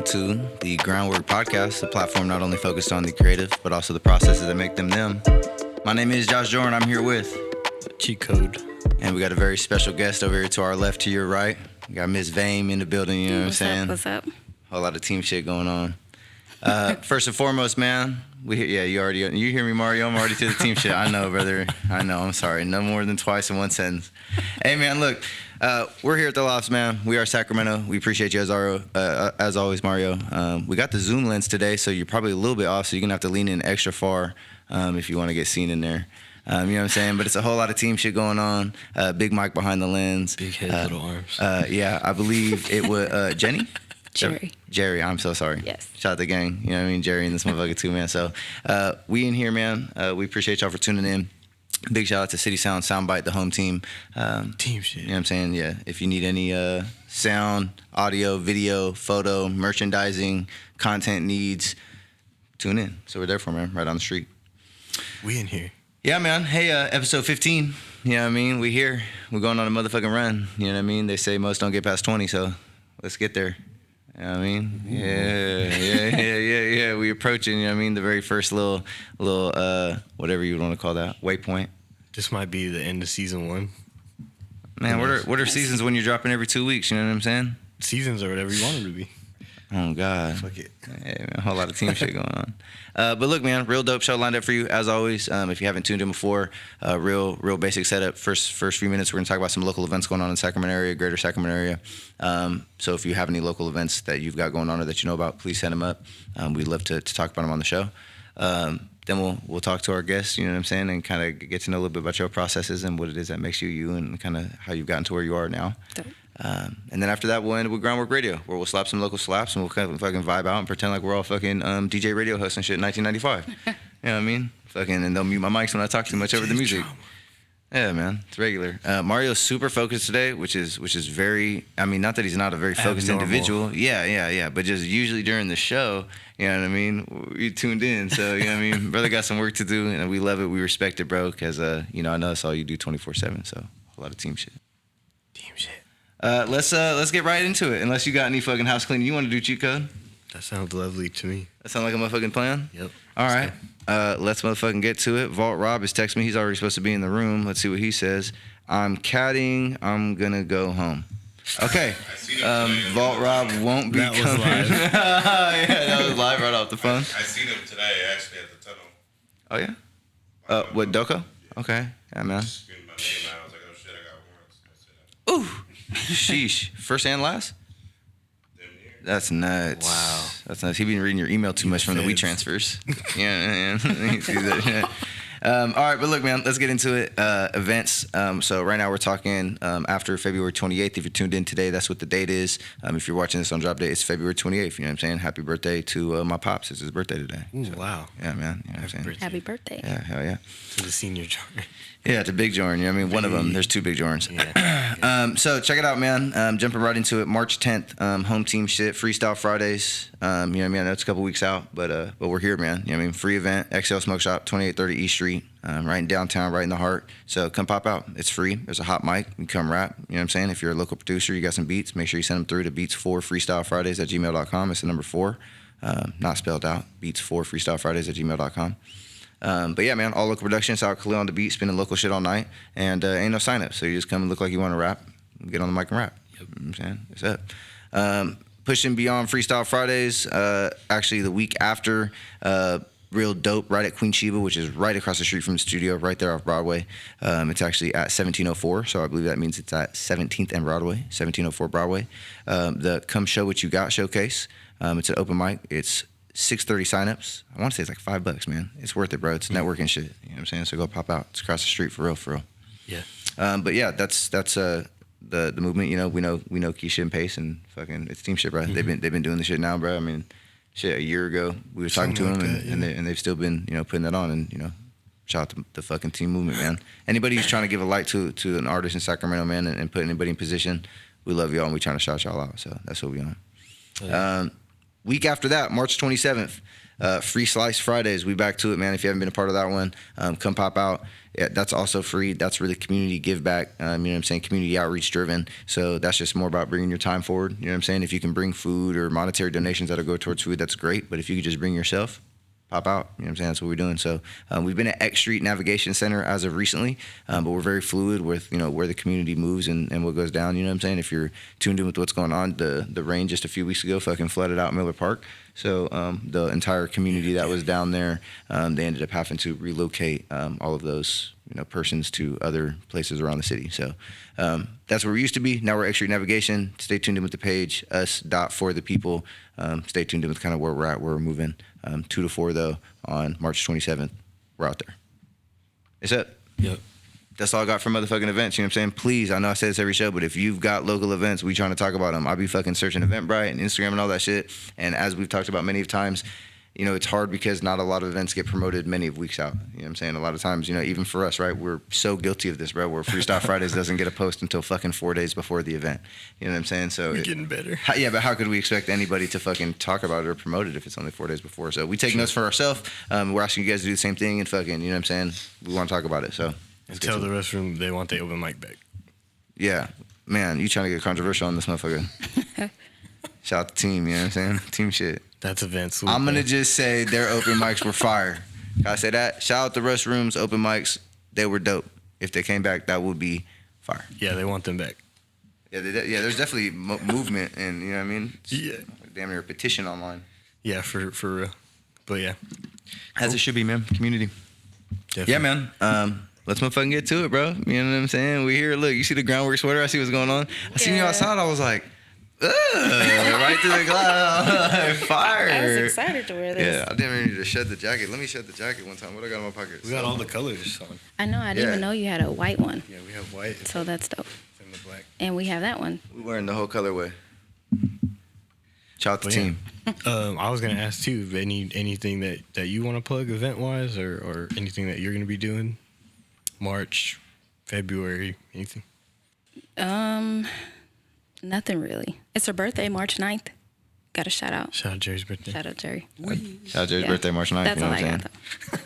to the Groundwork Podcast, a platform not only focused on the creative, but also the processes that make them them. My name is Josh Jordan. I'm here with Cheat Code. And we got a very special guest over here to our left, to your right. We got Miss Vame in the building, you know what I'm saying? What's up? Whole lot of team shit going on. First and foremost, man, you hear me, Mario? I'm already to the team shit. I know, brother. I know. I'm sorry. No more than twice in one sentence. Hey, man, look, we're here at the Lofts, man. We are Sacramento. We appreciate you as always, Mario. We got the zoom lens today, so you're probably a little bit off, so you're gonna have to lean in extra far if you want to get seen in there. You know what I'm saying? But it's a whole lot of team shit going on. Big Mike behind the lens. Big head, little arms. Yeah, I believe it was Jenny. Jerry, I'm so sorry. Yes. Shout out the gang. You know what I mean? Jerry and this motherfucker too, man. So we in here, man. We appreciate y'all for tuning in. Big shout out to CitySound, Soundbyte, the home team. Team shit. You know what I'm saying? Yeah. If you need any sound, audio, video, photo, merchandising, content needs, tune in. So we're there for, man, right on the street. We in here. Yeah, man. Hey, episode 15. You know what I mean? We here. We're going on a motherfucking run. You know what I mean? They say most don't get past 20, so let's get there. You know what I mean? Yeah. We approaching, you know what I mean? The very first little whatever you want to call that, waypoint. This might be the end of season 1. Man, what are seasons when you're dropping every 2 weeks? You know what I'm saying? Seasons or whatever you want them to be. Oh, God. Fuck it. Yeah, man, a whole lot of team shit going on. But look, man, real dope show lined up for you, as always. If you haven't tuned in before, real basic setup. First few minutes, we're going to talk about some local events going on in the Sacramento area, greater Sacramento area. So if you have any local events that you've got going on or that you know about, please send them up. We'd love to talk about them on the show. Then we'll talk to our guests, you know what I'm saying, and kind of get to know a little bit about your processes and what it is that makes you and kind of how you've gotten to where you are now. Dope. And then after that, we'll end with Groundwork Radio, where we'll slap some local slaps and we'll kind of fucking vibe out and pretend like we're all fucking DJ radio hosts and shit in 1995. You know what I mean? Fucking, and they'll mute my mics when I talk too much over the music. Yeah, man, it's regular. Mario's super focused today, which is very. I mean, not that he's not a very focused individual. Yeah. But just usually during the show, you know what I mean? We tuned in, so you know what I mean. Brother got some work to do, and we love it. We respect it, bro, because I know that's all you do 24/7. So a lot of team shit. Let's get right into it. Unless you got any fucking house cleaning you want to do, cheat code. That sounds lovely to me. That sound like a motherfucking plan? Yep. All right. Let's motherfucking get to it. Vault Rob is texting me. He's already supposed to be in the room. Let's see what he says. I'm catting. I'm gonna go home. Okay. Vault Rob won't be coming. Live. Yeah, that was live right off the phone. I seen him today actually at the tunnel. Oh yeah. What Doko? Okay. Yeah, man. Just screamed my name out. I was like, oh shit, I got warrants. Ooh. Sheesh. First and last? Damn near. That's nuts. Wow. That's nuts. He been reading your email too much from the WeTransfers. Yeah. He sees that shit. All right, but look, man, let's get into it. Events. So right now we're talking after February 28th. If you're tuned in today, that's what the date is. If you're watching this on drop day, it's February 28th. You know what I'm saying? Happy birthday to my pops. It's his birthday today. Ooh, wow. Yeah, man. You know what I'm saying? Happy birthday. Yeah, hell yeah. To the senior Jordan. Yeah, the big Jordan. You know what I mean? One of them. There's two big Jordans. Yeah. So check it out, man. Jumping right into it. March 10th, home team shit, Freestyle Fridays. You know what I mean? I know it's a couple weeks out, but we're here, man. You know what I mean? Free event, XL Smoke Shop, 2830 East Street, right in downtown, right in the heart. So come pop out. It's free. There's a hot mic. You can come rap. You know what I'm saying? If you're a local producer, you got some beats, make sure you send them through to beats4freestylefridays@gmail.com. It's the number 4, not spelled out. beats4freestylefridays@gmail.com. But yeah, man, all local production. It's out Khalil on the beat, spinning local shit all night, and ain't no sign up. So you just come and look like you want to rap, get on the mic and rap. Yep. You know what I'm saying? That's it. Pushing beyond Freestyle Fridays, actually the week after, real dope, right at Queen Sheba, which is right across the street from the studio, right there off Broadway. It's actually at 1704, so I believe that means it's at 17th and Broadway, 1704 Broadway. The Come Show What You Got showcase. It's an open mic. It's 6:30 signups. I want to say it's like $5, man. It's worth it, bro. It's networking shit. You know what I'm saying? So go pop out. It's across the street for real. Yeah. But yeah, that's the movement. You know, we know Keisha and Pace and fucking it's team shit, bro. Mm-hmm. They've been doing this shit now, bro. I mean, shit, a year ago we were talking to them and they've still been putting that on, and shout out to the fucking team movement, man. Anybody who's trying to give a light to an artist in Sacramento, man, and put anybody in position, we love y'all and we trying to shout y'all out. So that's what we on. Yeah. Week after that, March 27th, Free Slice Fridays, we back to it, man. If you haven't been a part of that one, come pop out. Yeah, that's also free. That's really community give back. You know what I'm saying? Community outreach driven. So that's just more about bringing your time forward. You know what I'm saying? If you can bring food or monetary donations that'll go towards food, that's great. But if you could just bring yourself, pop out. You know what I'm saying? That's what we're doing. So we've been at X Street Navigation Center as of recently, but we're very fluid with, where the community moves and what goes down. You know what I'm saying? If you're tuned in with what's going on, the rain just a few weeks ago fucking flooded out Miller Park. So the entire community that was down there, they ended up having to relocate all of those persons to other places around the city. So that's where we used to be. Now we're X Street Navigation. Stay tuned in with the page, us.forthepeople. Stay tuned in with kind of where we're at, where we're moving. 2 to 4 though on March 27th. We're out there. It's up. Yep. That's all I got for motherfucking events. You know what I'm saying? Please, I know I say this every show, but if you've got local events, we trying to talk about them. I'll be fucking searching Eventbrite and Instagram and all that shit. And as we've talked about many times, it's hard because not a lot of events get promoted many weeks out. You know what I'm saying? A lot of times, even for us, right, we're so guilty of this, bro, where Freestyle Fridays doesn't get a post until fucking 4 days before the event. You know what I'm saying? So we're getting better. Yeah, but how could we expect anybody to fucking talk about it or promote it if it's only 4 days before? So we take notes for ourselves. We're asking you guys to do the same thing and fucking, you know what I'm saying? We want to talk about it. So and tell the restroom they want the open mic back. Yeah. Man, you trying to get controversial on this motherfucker. Shout out the team, you know what I'm saying? Team shit. That's events. I'm going to just say their open mics were fire. Can I say that? Shout out the restrooms, open mics. They were dope. If they came back, that would be fire. Yeah, they want them back. Yeah, there's definitely movement and, you know what I mean? Yeah. Damn near a petition online. Yeah, for real. But yeah. As it should be, man. Community. Definitely. Yeah, man. Let's motherfucking get to it, bro. You know what I'm saying? We here. Look, you see the groundwork sweater? I see what's going on. I seen you outside. I was like, right through the glass. Fire. I was excited to wear this. Yeah, I didn't even need to shed the jacket. Let me shed the jacket one time. What I got in my pocket? We got all the colors on. I know. I didn't even know you had a white one. Yeah, we have white. So that's dope. And the black. And we have that one. We're wearing the whole colorway. Shout out the team. I was gonna ask too, anything that you want to plug event wise, or anything that you're gonna be doing, March, February, anything. Nothing really. It's her birthday, March 9th. Got a shout out. Shout out Jerry's birthday. Shout out Jerry. Shout out Jerry's birthday, March 9th. That's you know all what I I'm got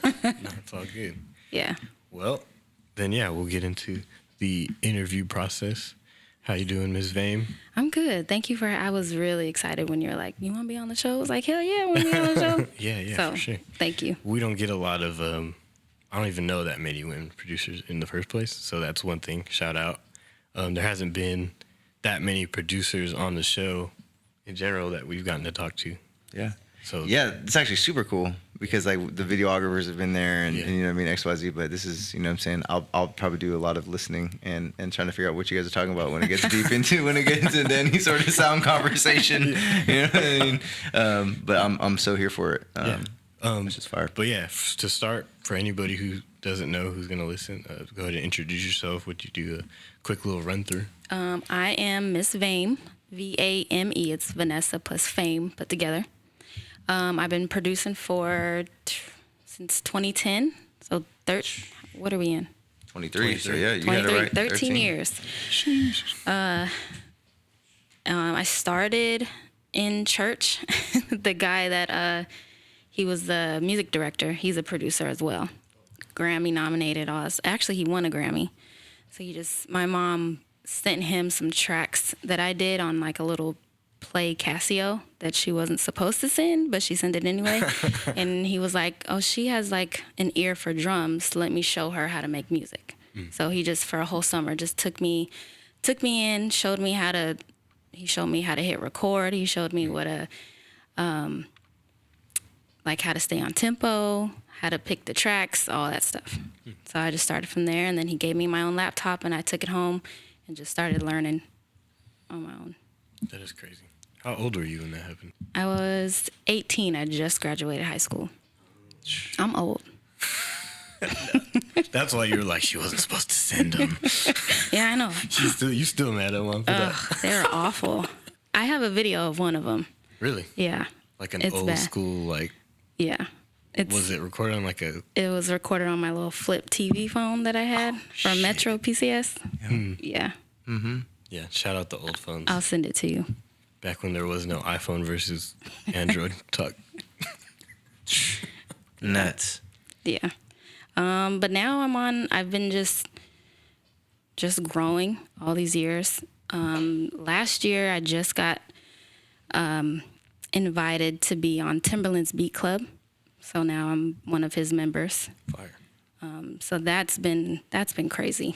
saying? though. No, it's all good. Yeah. Well, then we'll get into the interview process. How you doing, Ms. Vame? I'm good. Thank you I was really excited when you were like, you want to be on the show? I was like, hell yeah, I want to be on the show. yeah, so, for sure. Thank you. We don't get a lot of, I don't even know that many women producers in the first place. So that's one thing. Shout out. There hasn't been that many producers on the show in general that we've gotten to talk to. Yeah. So yeah, it's actually super cool because like the videographers have been there and, Yeah. and you know what I mean, XYZ, but this is, you know what I'm saying, I'll probably do a lot of listening and trying to figure out what you guys are talking about when it gets deep into any sort of sound conversation. You know what I mean? But I'm so here for it. It's just fire. But yeah, to start, for anybody who doesn't know who's going to listen, go ahead and introduce yourself. Would you do a quick little run through? I am Miss Vame, Vame. It's Vanessa plus Fame put together. I've been producing since 2010. So what are we in? 23. So yeah, you got it 23, right. 13 years. I started in church. The guy that he was the music director. He's a producer as well. Grammy nominated. Actually, he won a Grammy. So my mom sent him some tracks that I did on like a little play Casio that she wasn't supposed to send, but she sent it anyway. And he was like, oh, she has like an ear for drums. Let me show her how to make music. So he just, for a whole summer, just took me in, showed me how to hit record. He showed me what how to stay on tempo, how to pick the tracks, all that stuff. So I just started from there, and then he gave me my own laptop, and I took it home and just started learning on my own. That is crazy. How old were you when that happened? I was 18. I just graduated high school. I'm old. That's why you were like, she wasn't supposed to send them. Yeah, I know. You still mad at mom for that? They're awful. I have a video of one of them. Really? Yeah. Like an It's old bad. school, like, Yeah. was it recorded on like a... It was recorded on my little flip TV phone that I had from Metro PCS. Yeah. Mm-hmm. Yeah, shout out the old phones. I'll send it to you. Back when there was no iPhone versus Android talk. Nuts. Yeah. But now I've been just growing all these years. Last year I just got invited to be on Timberland's Beat Club. So now I'm one of his members. Fire. So that's been crazy.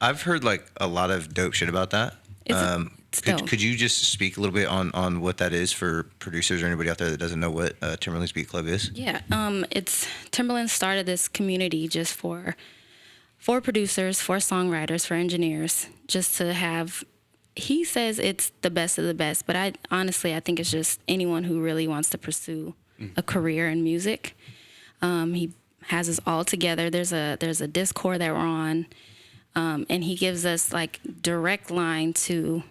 I've heard like a lot of dope shit about that. It's dope. Could you just speak a little bit on what that is for producers or anybody out there that doesn't know what Timberland's Beat Club is? Yeah. It's Timberland started this community just for producers, for songwriters, for engineers, just to have. He says it's the best of the best, but I think it's just anyone who really wants to pursue a career in music. He has us all together. There's a Discord that we're on, and he gives us like direct line to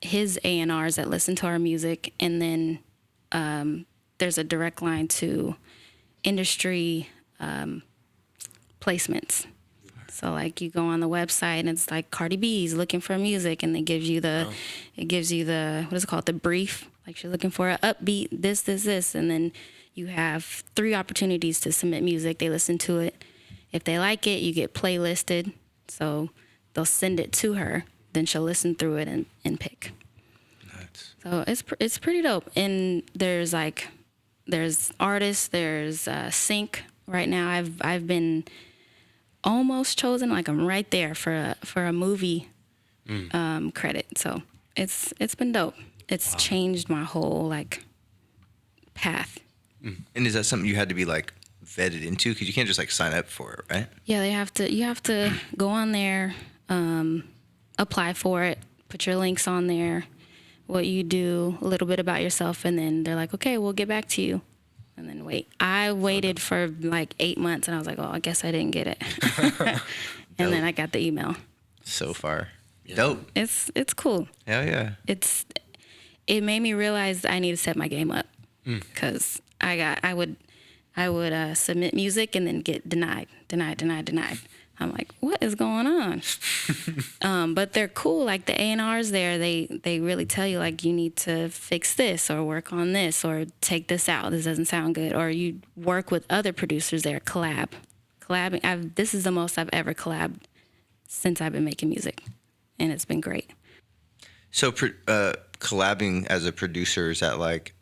his A&Rs that listen to our music, and then there's a direct line to industry placements. So like you go on the website and it's like Cardi B's looking for music, and it gives you the what is it called, the brief. Like she's looking for an upbeat this, and then you have 3 opportunities to submit music. They listen to it. If they like it, you get playlisted. So they'll send it to her. Then she'll listen through it and pick. Nuts. So it's pretty dope. And there's artists. There's Sync right now. I've been almost chosen. Like I'm right there for a movie credit. So it's been dope. It's changed my whole like path. And is that something you had to be like vetted into? Because you can't just like sign up for it, right? Yeah, you have to go on there, apply for it, put your links on there, what you do, a little bit about yourself, and then they're like, okay, we'll get back to you. And then wait. I waited for like 8 months, and I was like, oh, I guess I didn't get it. And then I got the email. So far. Yeah. Dope. It's cool. Hell yeah. It made me realize I need to set my game up, because I would submit music and then get denied. I'm like, what is going on? But they're cool. Like the A&Rs there, they really tell you like you need to fix this or work on this or take this out. This doesn't sound good. Or you work with other producers there, collabing. This is the most I've ever collabed since I've been making music, and it's been great. So collabing as a producer, is that like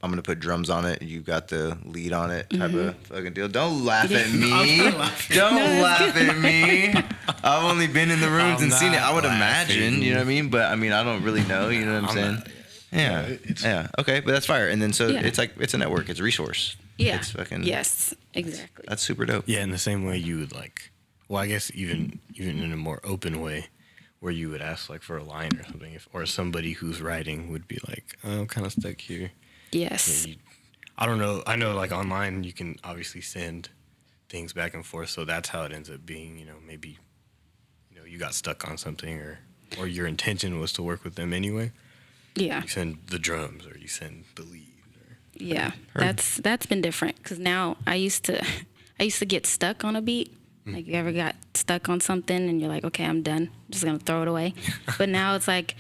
I'm gonna put drums on it, you got the lead on it type of fucking deal? Don't laugh at me. Don't laugh at me. I've only been in the rooms and seen it. I would imagine, you know what I mean? But I mean, I don't really know, you know what I'm saying? Yeah. Okay, but that's fire. And then so it's like it's a network, it's a resource. Yeah. It's fucking Yes, exactly. That's super dope. Yeah, in the same way you would like, well, I guess even in a more open way, where you would ask like for a line or something, or somebody who's writing would be like, I'm kind of stuck here. Yes. I don't know. I know like online you can obviously send things back and forth, so that's how it ends up being. You know, maybe you got stuck on something, or your intention was to work with them anyway. Yeah. You send the drums, or you send the lead. Yeah, that's been different, because now I used to get stuck on a beat. Like you ever got stuck on something and you're like, okay, I'm done. I'm just gonna throw it away. But now it's like,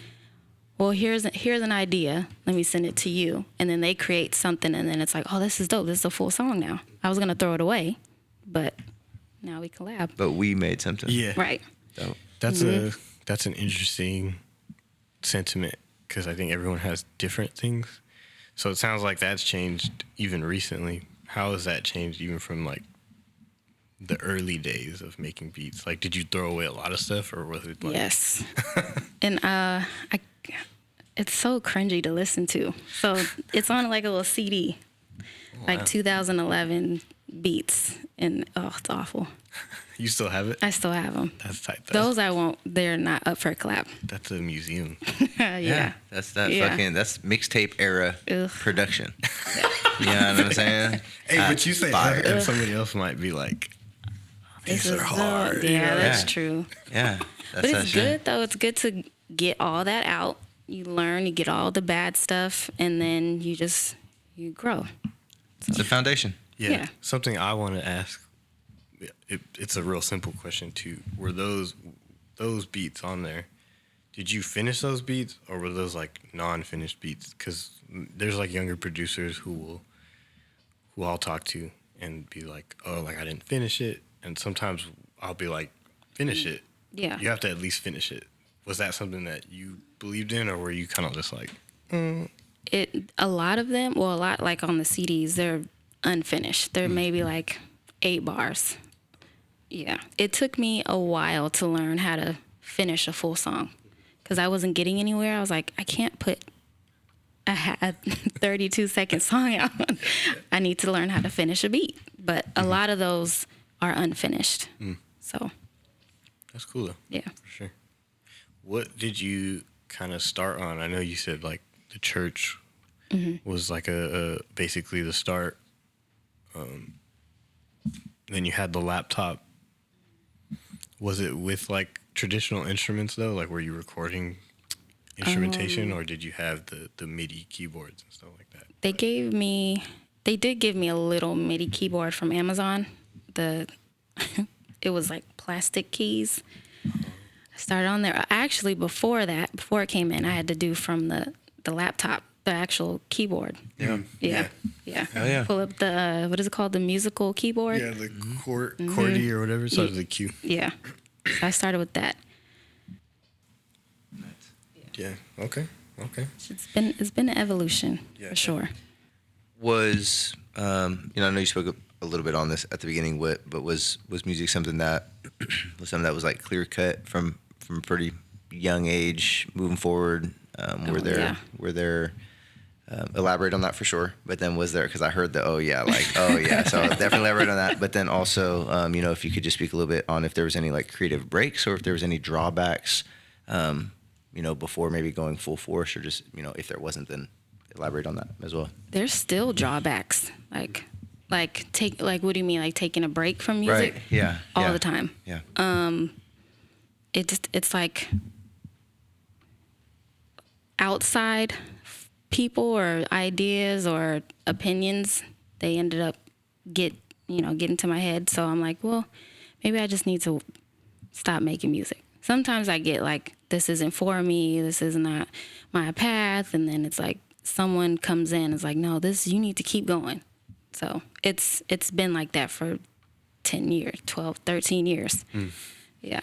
well, here's an idea. Let me send it to you, and then they create something, and then it's like, oh, this is dope. This is a full song now. I was gonna throw it away, but now we collab. But we made something. Yeah, Right. Dope. That's that's an interesting sentiment, because I think everyone has different things. So it sounds like that's changed even recently. How has that changed even from like the early days of making beats? Like, did you throw away a lot of stuff, or was it like... Yes. And it's so cringy to listen to. So it's on like a little CD, like 2011 beats, and it's awful. You still have it? I still have them. That's tight. Those I won't. They're not up for a collab. That's a museum. Yeah. That's that Yeah. fucking that's mixtape era Ugh. production. You know what I'm saying? Hey, but you say fire. and somebody else might be like, This these is are hard. Yeah, that's Yeah. true. Yeah. That's But that it's shit. good though. It's good to get all that out. You learn. You get all the bad stuff, and then you grow. It's the foundation. Yeah. Something I want to ask. It's a real simple question too. Were those beats on there? Did you finish those beats, or were those like non-finished beats? Because there's like younger producers who will who I'll talk to and be like, oh, like I didn't finish it. And sometimes I'll be like, finish it. Yeah. You have to at least finish it. Was that something that you believed in, or were you kind of just like, A lot of them, well, a lot like on the CDs, they're unfinished. They're maybe like 8 bars. Yeah. It took me a while to learn how to finish a full song because I wasn't getting anywhere. I was like, I can't put a 32-second song out. I need to learn how to finish a beat. But a lot of those are unfinished. So. That's cool though. Yeah. For sure. What did you kind of start on? I know you said like the church was like a basically the start. Then you had the laptop. Was it with like traditional instruments though? Like were you recording instrumentation or did you have the MIDI keyboards and stuff like that? They did give me a little MIDI keyboard from Amazon. It was like plastic keys. I started on there. Actually, before it came in, I had to do from the laptop, the actual keyboard. Yeah. Yeah. Oh, yeah. Pull up the, what is it called? The musical keyboard? Yeah, the QWERTY or whatever. So the Q. Yeah. So I started with that. Yeah. Okay. It's been an evolution for sure. Was I know you spoke a little bit on this at the beginning, but was music something that was like clear cut from a pretty young age moving forward? Were there elaborate on that for sure? But then was there, because I heard so I'll definitely elaborate on that. But then also, if you could just speak a little bit on if there was any like creative breaks or if there was any drawbacks, before maybe going full force, or just if there wasn't, then elaborate on that as well. There's still drawbacks. Like what do you mean? Like taking a break from music? Right. Yeah. All the time. Yeah. It's like outside people or ideas or opinions, they ended up getting to my head. So I'm like, well, maybe I just need to stop making music. Sometimes I get like, this isn't for me, this is not my path, and then it's like someone comes in and is like, no, you need to keep going. So it's been like that for 10 years, 12, 13 years. Yeah.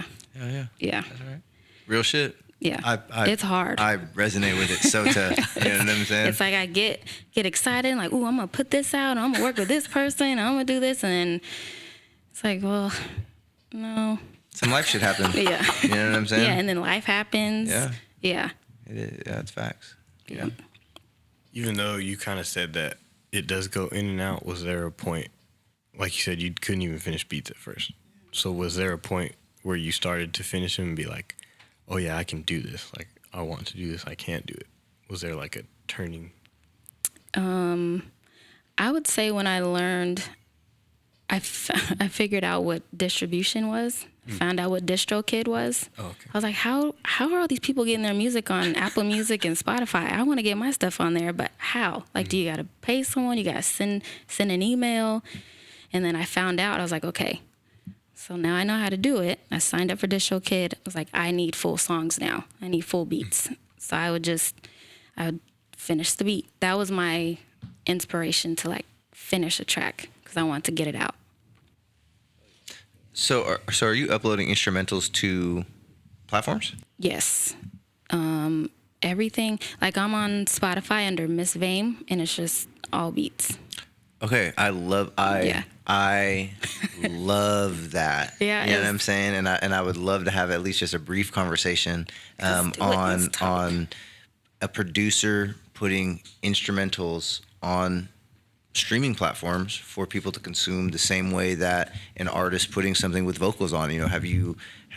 Yeah. That's all right. Real shit. Yeah. It's hard. I resonate with it so tough. You know what I'm saying? It's like I get excited and like, ooh, I'm going to put this out. I'm going to work with this person. I'm going to do this. And then it's like, well, no. Some life shit happen. Yeah. You know what I'm saying? Yeah, and then life happens. Yeah. Yeah. It is. Yeah, it's facts. Yeah. Even though you kind of said that it does go in and out, was there a point, like you said, you couldn't even finish beats at first. So was there a point where you started to finish them and be like, oh yeah, I can do this. Like, I want to do this. I can't do it. Was there like a turning? I would say when I learned, I figured out what distribution was. Found out what DistroKid was. Oh, okay. I was like, how are all these people getting their music on Apple Music and Spotify? I want to get my stuff on there, but how? Like, do you got to pay someone? You got to send an email? And then I found out. I was like, okay. So now I know how to do it. I signed up for DistroKid. I was like, I need full songs now. I need full beats. So I would finish the beat. That was my inspiration to like finish a track because I want to get it out. So are you uploading instrumentals to platforms? Yes. Everything. Like I'm on Spotify under Miss Vame, and it's just all beats. Okay, I love that. Yeah, you know what I'm saying, and I would love to have at least just a brief conversation on a producer putting instrumentals on streaming platforms for people to consume the same way that an artist putting something with vocals on. I mean, I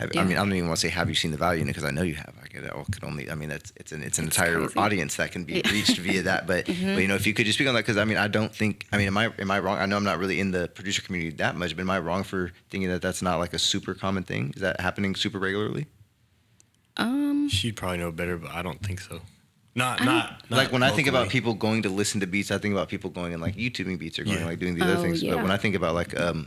don't even want to say have you seen the value in it, because I know you have. It's an entire crazy. audience that can be reached via that. But but if you could just speak on that, because I don't think, am I wrong? I know I'm not really in the producer community that much, but am I wrong for thinking that that's not like a super common thing? Is that happening super regularly? She'd probably know better, but I don't think so. Not like when I think about locally. people going to listen to beats, I think about people going and like YouTubing beats or going like doing these other things. Yeah. But when I think about like a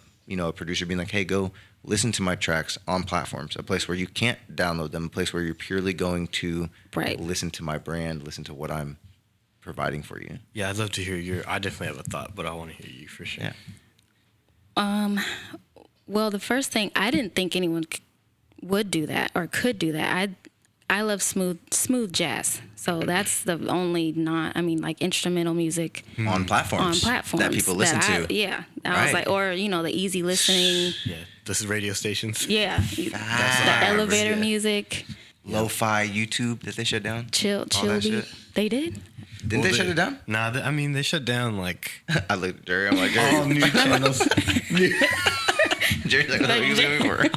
producer being like, hey, go listen to my tracks on platforms, a place where you can't download them, a place where you're purely going to Right. listen to my brand, listen to what I'm providing for you. Yeah, I'd love to hear I definitely have a thought, but I want to hear you for sure. Yeah. Well, the first thing, I didn't think anyone would do that or could do that. I love smooth jazz. So that's the only like instrumental music On platforms that people listen to. Yeah. I Right. was like, or, the easy listening. Yeah, this is radio stations. Yeah. The elevator music. Lo-fi YouTube that they shut down. Chill that beat. shit. They did? Didn't they shut it down? Nah, they shut down like I looked at Jerry. I'm like, Jerry. all new channels. Jerry's like, what are you doing for?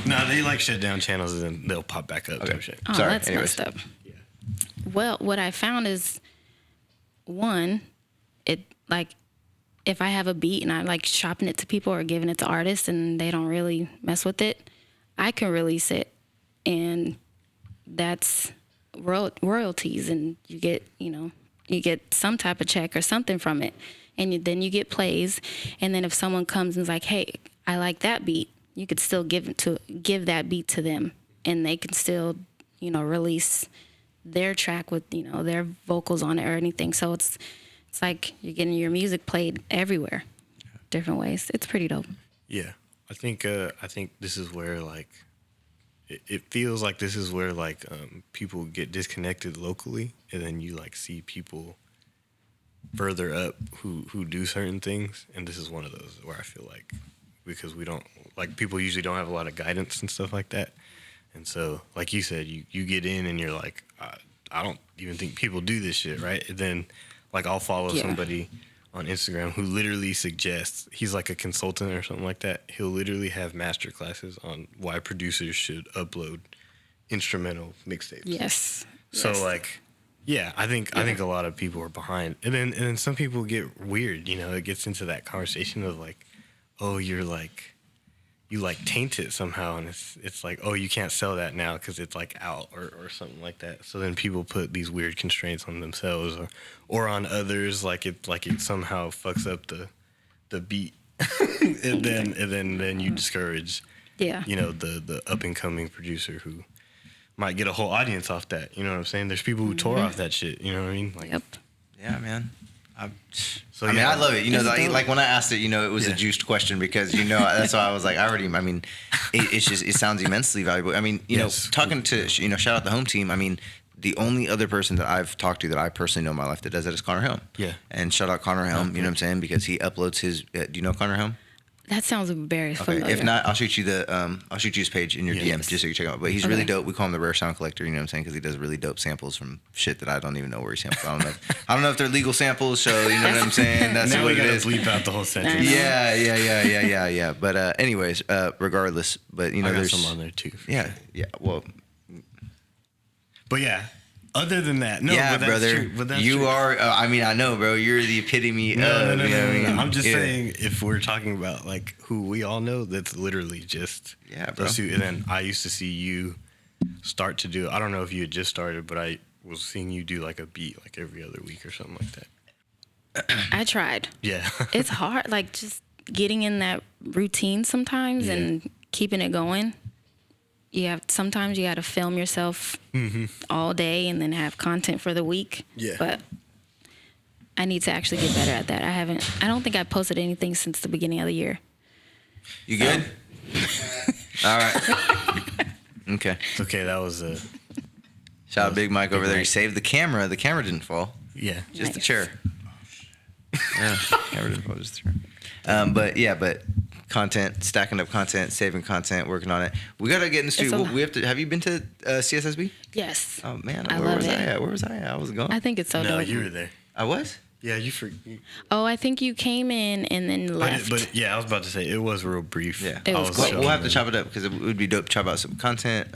Nah, they like shut down channels and then they'll pop back up. Okay. Type shit. Oh, Sorry, that's anyways. messed up. Well, what I found is, one, if I have a beat and I like shopping it to people or giving it to artists and they don't really mess with it, I can release it, and that's royalties, and you get some type of check or something from it, and then you get plays, and then if someone comes and is like, hey, I like that beat, you could still give that beat to them, and they can still release their track with their vocals on it or anything. So it's like you're getting your music played everywhere, different ways. It's pretty dope. Yeah, I think this is where like it feels like this is where like people get disconnected locally, and then you like see people further up who do certain things, and this is one of those where I feel like, because we don't, like, people usually don't have a lot of guidance and stuff like that, and so like you said, you get in and you're like, I don't even think people do this shit, right? And then like I'll follow somebody on Instagram who literally suggests, he's like a consultant or something like that, he'll literally have master classes on why producers should upload instrumental mixtapes. Yes. So Yes. like, yeah, I think a lot of people are behind, and then some people get weird. It gets into that conversation of like, oh, you like taint it somehow, and it's like, oh, you can't sell that now because it's like out or something like that. So then people put these weird constraints on themselves or on others, like it somehow fucks up the beat, and then you discourage, the up and coming producer who might get a whole audience off that. You know what I'm saying? There's people who tore off that shit. You know what I mean? Like, Yep. Yeah, man. I love it. Like when I asked it, it was a juiced question because, that's why I was like, it sounds immensely valuable. I mean, talking to, shout out the home team. The only other person that I've talked to that I personally know in my life that does that is Connor Helm. Yeah. And shout out Connor Helm, you know what I'm saying? Because he uploads his, do you know Connor Helm? That sounds very familiar. If not, I'll shoot you his page in your DMs just so you can check it out. But he's really dope. We call him the rare sound collector. You know what I'm saying? Because he does really dope samples from shit that I don't even know where he samples. I don't know if they're legal samples. So you know what I'm saying? That's now what we it gotta is. bleep out the whole sentence. Yeah. But anyways, regardless. But I got there's some on there too. Yeah. Well. But yeah. Other than that, no. Yeah, but that's brother. True, but that's you true. are. I know, bro. You're the epitome. No. No. I'm just saying, if we're talking about like who we all know, that's literally just bro. those two. And then I used to see you start to do. I don't know if you had just started, but I was seeing you do like a beat like every other week or something like that. I tried. Yeah. It's hard, like just getting in that routine sometimes and keeping it going. Sometimes you got to film yourself all day and then have content for the week. Yeah. But I need to actually get better at that. I don't think I posted anything since the beginning of the year. You good? All right. Okay. It's okay. That was a. Shout out Big Mike over there. He Mike. saved the camera. The camera didn't fall. Yeah. Just the Nice. chair. Yeah, camera didn't fall. Just the chair. But content, stacking up content, saving content, working on it. We gotta get in the studio. We have to. Have you been to CSSB? Yes. Oh man, I where love was it. I at? Where was I at? I wasn't going. I think it's so No, dope. you were there. I was. Yeah, you Oh, I think you came in and then left. But yeah, I was about to say it was real brief. Yeah. It was cool. We'll have to chop it up because it would be dope to chop out some content.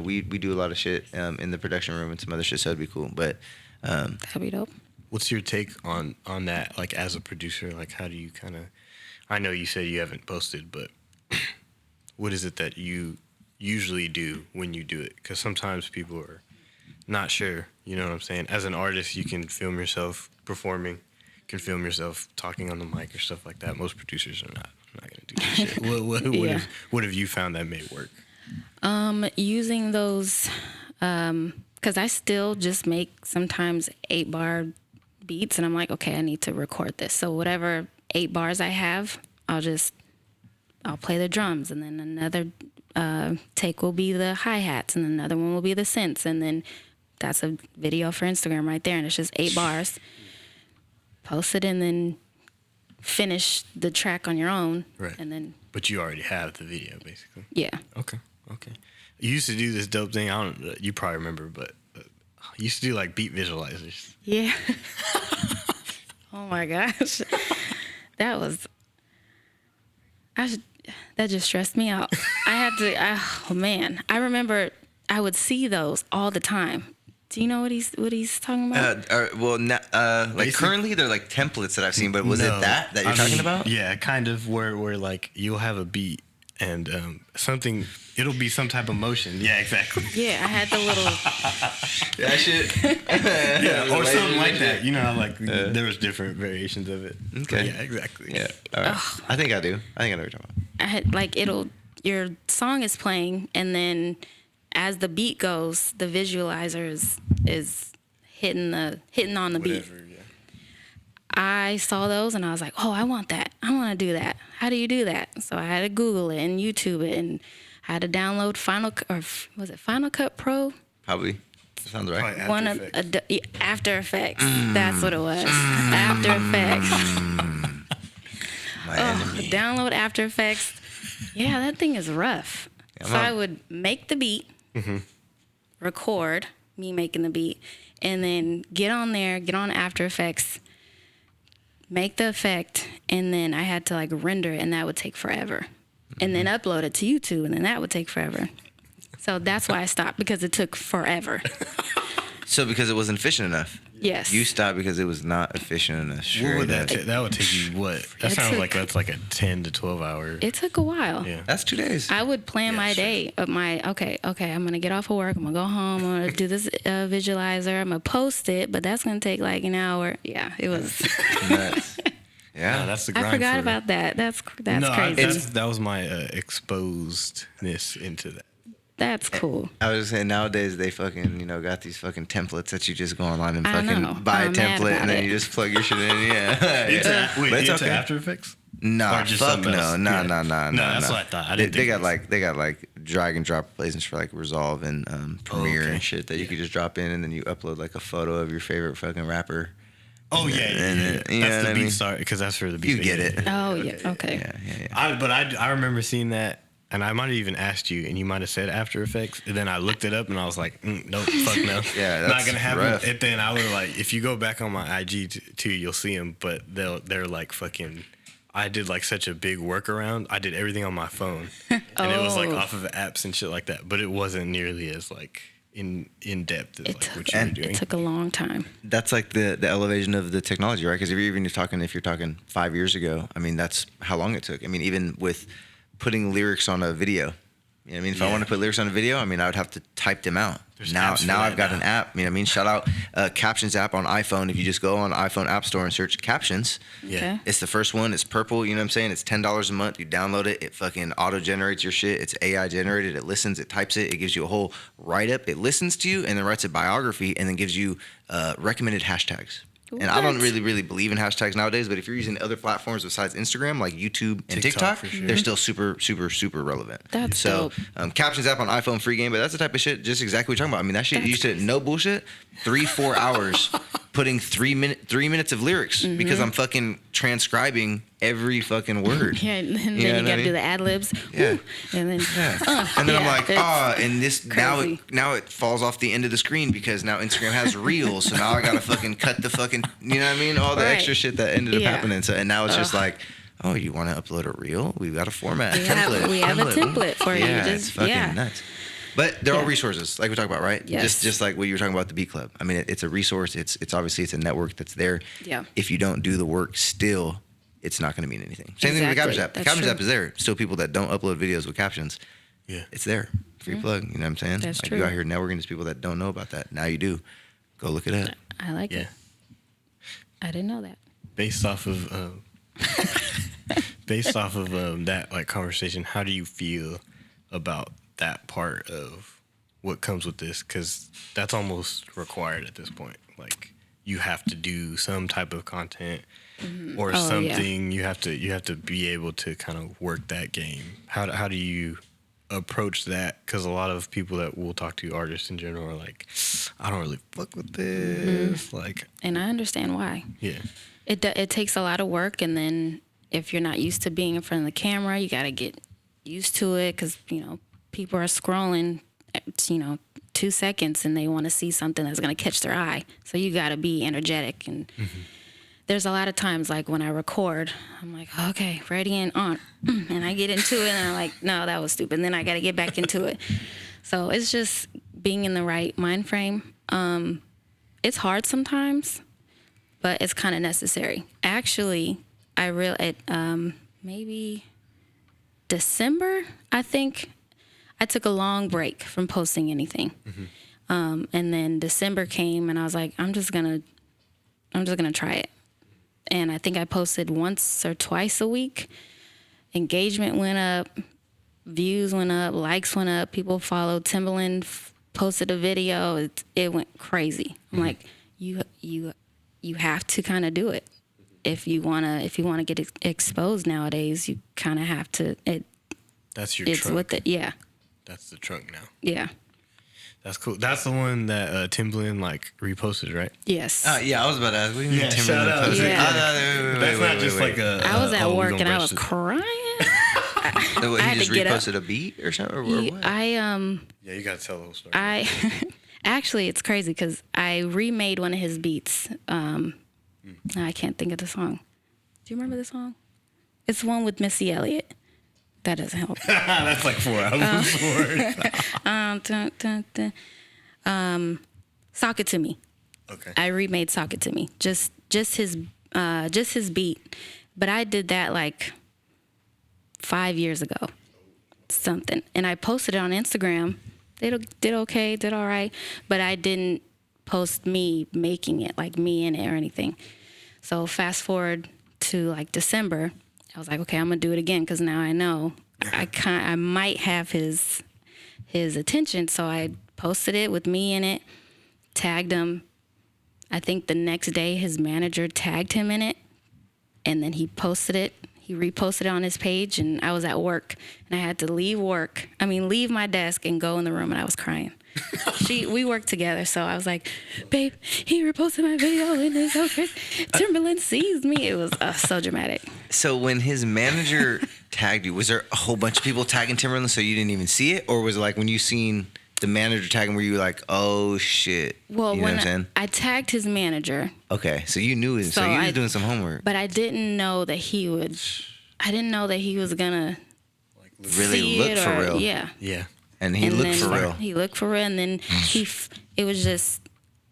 We do a lot of shit in the production room and some other shit, so it'd be cool. But That'd be dope. What's your take on that? Like as a producer, like how do you kind of? I know you said you haven't posted, but what is it that you usually do when you do it? Because sometimes people are not sure. You know what I'm saying? As an artist, you can film yourself performing, you can film yourself talking on the mic or stuff like that. Most producers are not. I'm not gonna do that shit. What have you found that may work? Using those because I still just make sometimes 8-bar beats, and I'm like, okay, I need to record this. So whatever 8 bars I have, I'll play the drums, and then another take will be the hi-hats, and another one will be the synths, and then that's a video for Instagram right there, and it's just 8 bars. Post it, and then finish the track on your own. Right. And then... But you already have the video, basically. Yeah. Okay. You used to do this dope thing. You probably remember, but you used to do like beat visualizers. Yeah. Oh my gosh. That just stressed me out. I had to, oh man. I remember I would see those all the time. Do you know what he's talking about? Like currently they're like templates that I've seen, but was it that you're talking about? Yeah, kind of where like you'll have a beat and it'll be some type of motion. Yeah, exactly. Yeah, I had the little... That shit. Yeah, or something like that. You know how like there was different variations of it. Okay. Yeah, exactly. Yeah. All right. I think I do. I think I know what you're talking about. I had like your song is playing, and then as the beat goes, the visualizer is hitting on the beat. Yeah. I saw those and I was like, oh, I want that. I want to do that. How do you do that? So I had to Google it and YouTube it, and I had to download Final Cut Pro? Probably. That sounds right. After Effects. That's what it was. After Effects. Download After Effects. Yeah, that thing is rough. So I would make the beat, record me making the beat, and then get on After Effects, make the effect, and then I had to like render it, and that would take forever. And then upload it to YouTube, and then that would take forever. So that's why I stopped, because it took forever. So because it wasn't efficient enough? Yes. You stopped because it was not efficient enough. Sure. What would that would take you what? That sounds like that's like a 10 to 12 hour. It took a while. Yeah. That's 2 days. I would plan my day of okay, I'm going to get off of work. I'm going to go home. I'm going to do this visualizer. I'm going to post it, but that's going to take like an hour. Yeah, it was. Nuts. Yeah. No, that's the grind. I forgot about that. That's crazy. That was my exposedness into that. That's cool. I was saying nowadays they fucking, got these fucking templates that you just go online and I know. fucking buy a I'm mad template about and then it. you just plug your shit in. Yeah. Wait, But it's into okay. After Effects? Nah, Or just fuck something no. else? Nah. No, that's what I thought. I didn't They think got like drag and drop replacements for like Resolve and Premiere okay. and shit that you could just drop in, and then you upload like a photo of your favorite fucking rapper. Oh yeah. That's the beat start, because that's for the beat. You get it. Oh, yeah. Okay. Yeah. I remember seeing that, and I might have even asked you, and you might have said After Effects, and then I looked it up, and I was like, nope, fuck no. Yeah, not that's gonna happen. rough. And then I would like, if you go back on my IG too, you'll see them, but they're like fucking. I did like such a big workaround. I did everything on my phone, and it was like off of apps and shit like that. But it wasn't nearly as like in depth as like what you were doing. It took a long time. That's like the elevation of the technology, right? Because if you're talking 5 years ago, I mean, that's how long it took. I mean, even with putting lyrics on a video, you know what I mean? If I want to put lyrics on a video, I mean, I would have to type them out. There's Now apps for I've that got now. an app. You know what I mean? Shout out Captions app on iPhone. If you just go on iPhone App Store and search Captions, Okay. it's the first one. It's purple. You know what I'm saying? It's $10 a month. You download it. It fucking auto generates your shit. It's AI generated. It listens. It types it. It gives you a whole write up. It listens to you and then writes a biography and then gives you recommended hashtags. And I don't What? really believe in hashtags nowadays, but if you're using other platforms besides Instagram, like YouTube and TikTok, TikTok, for sure. they're still super relevant. That's so dope. Captions app on iPhone, free game, but that's the type of shit, just exactly what you're talking about. I mean, that shit used to, no bullshit, 3-4 hours putting 3 minutes of lyrics because I'm fucking transcribing every fucking word. Yeah, and then You know you what got I to do mean? the ad libs. Yeah. And then, And then I'm like, it's and this crazy. now it falls off the end of the screen because now Instagram has reels, so now I gotta fucking cut the fucking, you know what I mean? All the Right. extra shit that ended up Yeah. happening. So and now it's just like, oh, you want to upload a reel? We've got a format, We have a template for you. Yeah, Just- it's fucking yeah. nuts. But they're all Yeah. resources, like we talked about, right? Yes. Just like what you were talking about the Beat Club. I mean, it's a resource. It's obviously it's a network that's there. Yeah. If you don't do the work, still, it's not going to mean anything. Same thing with the Exactly. Captions app. The That's Captions true. app is there. Still, people that don't upload videos with captions. Yeah. It's there. Free plug. You know what I'm saying? That's like true. You out here networking. There's people that don't know about that. Now you do. Go look it up. I like Yeah. it. I didn't know that. Based off of that like conversation, how do you feel about that part of what comes with this, because that's almost required at this point. Like, you have to do some type of content or something. Yeah. You have to be able to kind of work that game. How do you approach that? Because a lot of people that we'll talk to, artists in general, are like, I don't really fuck with this. Like, and I understand why. Yeah, it takes a lot of work, and then if you're not used to being in front of the camera, you got to get used to it, because people are scrolling, 2 seconds, and they want to see something that's going to catch their eye. So you got to be energetic. And there's a lot of times, like when I record, I'm like, okay, ready and on. And I get into it, and I'm like, no, that was stupid. And then I got to get back into it. So it's just being in the right mind frame. It's hard sometimes, but it's kind of necessary. Actually, maybe December, I think, I took a long break from posting anything. And then December came, and I was like, I'm just gonna try it. And I think I posted once or twice a week. Engagement went up, views went up, likes went up, people followed. Timbaland posted a video. It went crazy. I'm like, you have to kind of do it. If you wanna get exposed nowadays, you kind of have to. That's your it's trunk. with it, yeah. That's the trunk now. Yeah. That's cool. That's the one that Timbaland like reposted, right? Yes. Yeah, I was about to ask. What do you mean Timbaland shout out. posted? Yeah. That's not just like a. I was at work we and gonna I was brush crying. He had just to get up. reposted a beat or something? Or what? Yeah, you gotta tell the whole story. Actually, it's crazy because I remade one of his beats. I can't think of the song. Do you remember the song? It's the one with Missy Elliott. That doesn't help. That's like 4 hours Sock It To Me. Okay. I remade Sock It To Me. Just his beat. But I did that like 5 years ago. Something. And I posted it on Instagram. They did okay, did all right. But I didn't post me making it, like me in it or anything. So fast forward to like December, I was like, okay, I'm gonna do it again, because now I know I might have his attention. So I posted it with me in it, tagged him. I think the next day his manager tagged him in it, and then he posted it. He reposted it on his page, and I was at work, and I had to leave my desk and go in the room, and I was crying. We worked together, so I was like, babe, he reposted my video, and it's so crazy. Timbaland sees me. It was so dramatic. So when his manager tagged you, was there a whole bunch of people tagging Timbaland so you didn't even see it? Or was it like when you seen the manager tagging, were you like, oh shit? Well, you know when what I'm saying? I tagged his manager. Okay, so you knew it. So you was doing some homework. But I didn't know that he would. I didn't know that he was gonna really look for real. Yeah. Yeah. And he looked for real. He looked for real, and then it was just.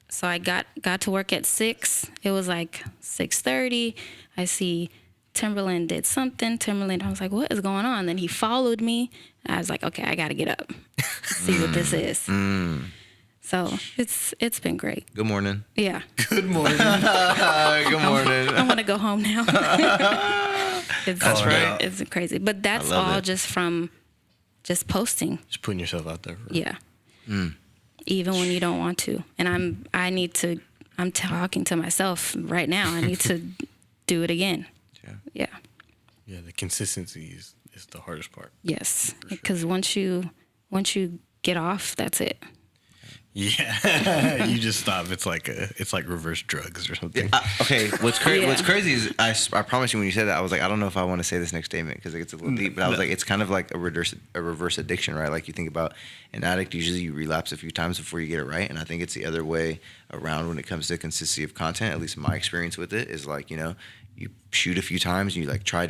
So I got to work at 6. It was like 6:30. I see Timbaland did something. I was like, what is going on? Then he followed me. I was like, okay, I got to get up, see what this is. So it's been great. Good morning. Yeah. Good morning. Good morning. I want to go home now. That's right. It's crarycrazy, but that's all just from just posting. Just putting yourself out there. Yeah. Even when you don't want to. And I'm talking to myself right now. I need to do it again. Yeah. Yeah, the consistency is the hardest part. Yes. Because once you get off, that's it. Yeah, you just stop. It's like reverse drugs or something. Okay, what's crazy is I promise you when you said that I was like, I don't know if I want to say this next statement because it gets a little deep, but I was like, it's kind of like a reverse addiction, right? Like you think about an addict, usually you relapse a few times before you get it right, and I think it's the other way around when it comes to consistency of content. At least my experience with it is like, you shoot a few times and you like try a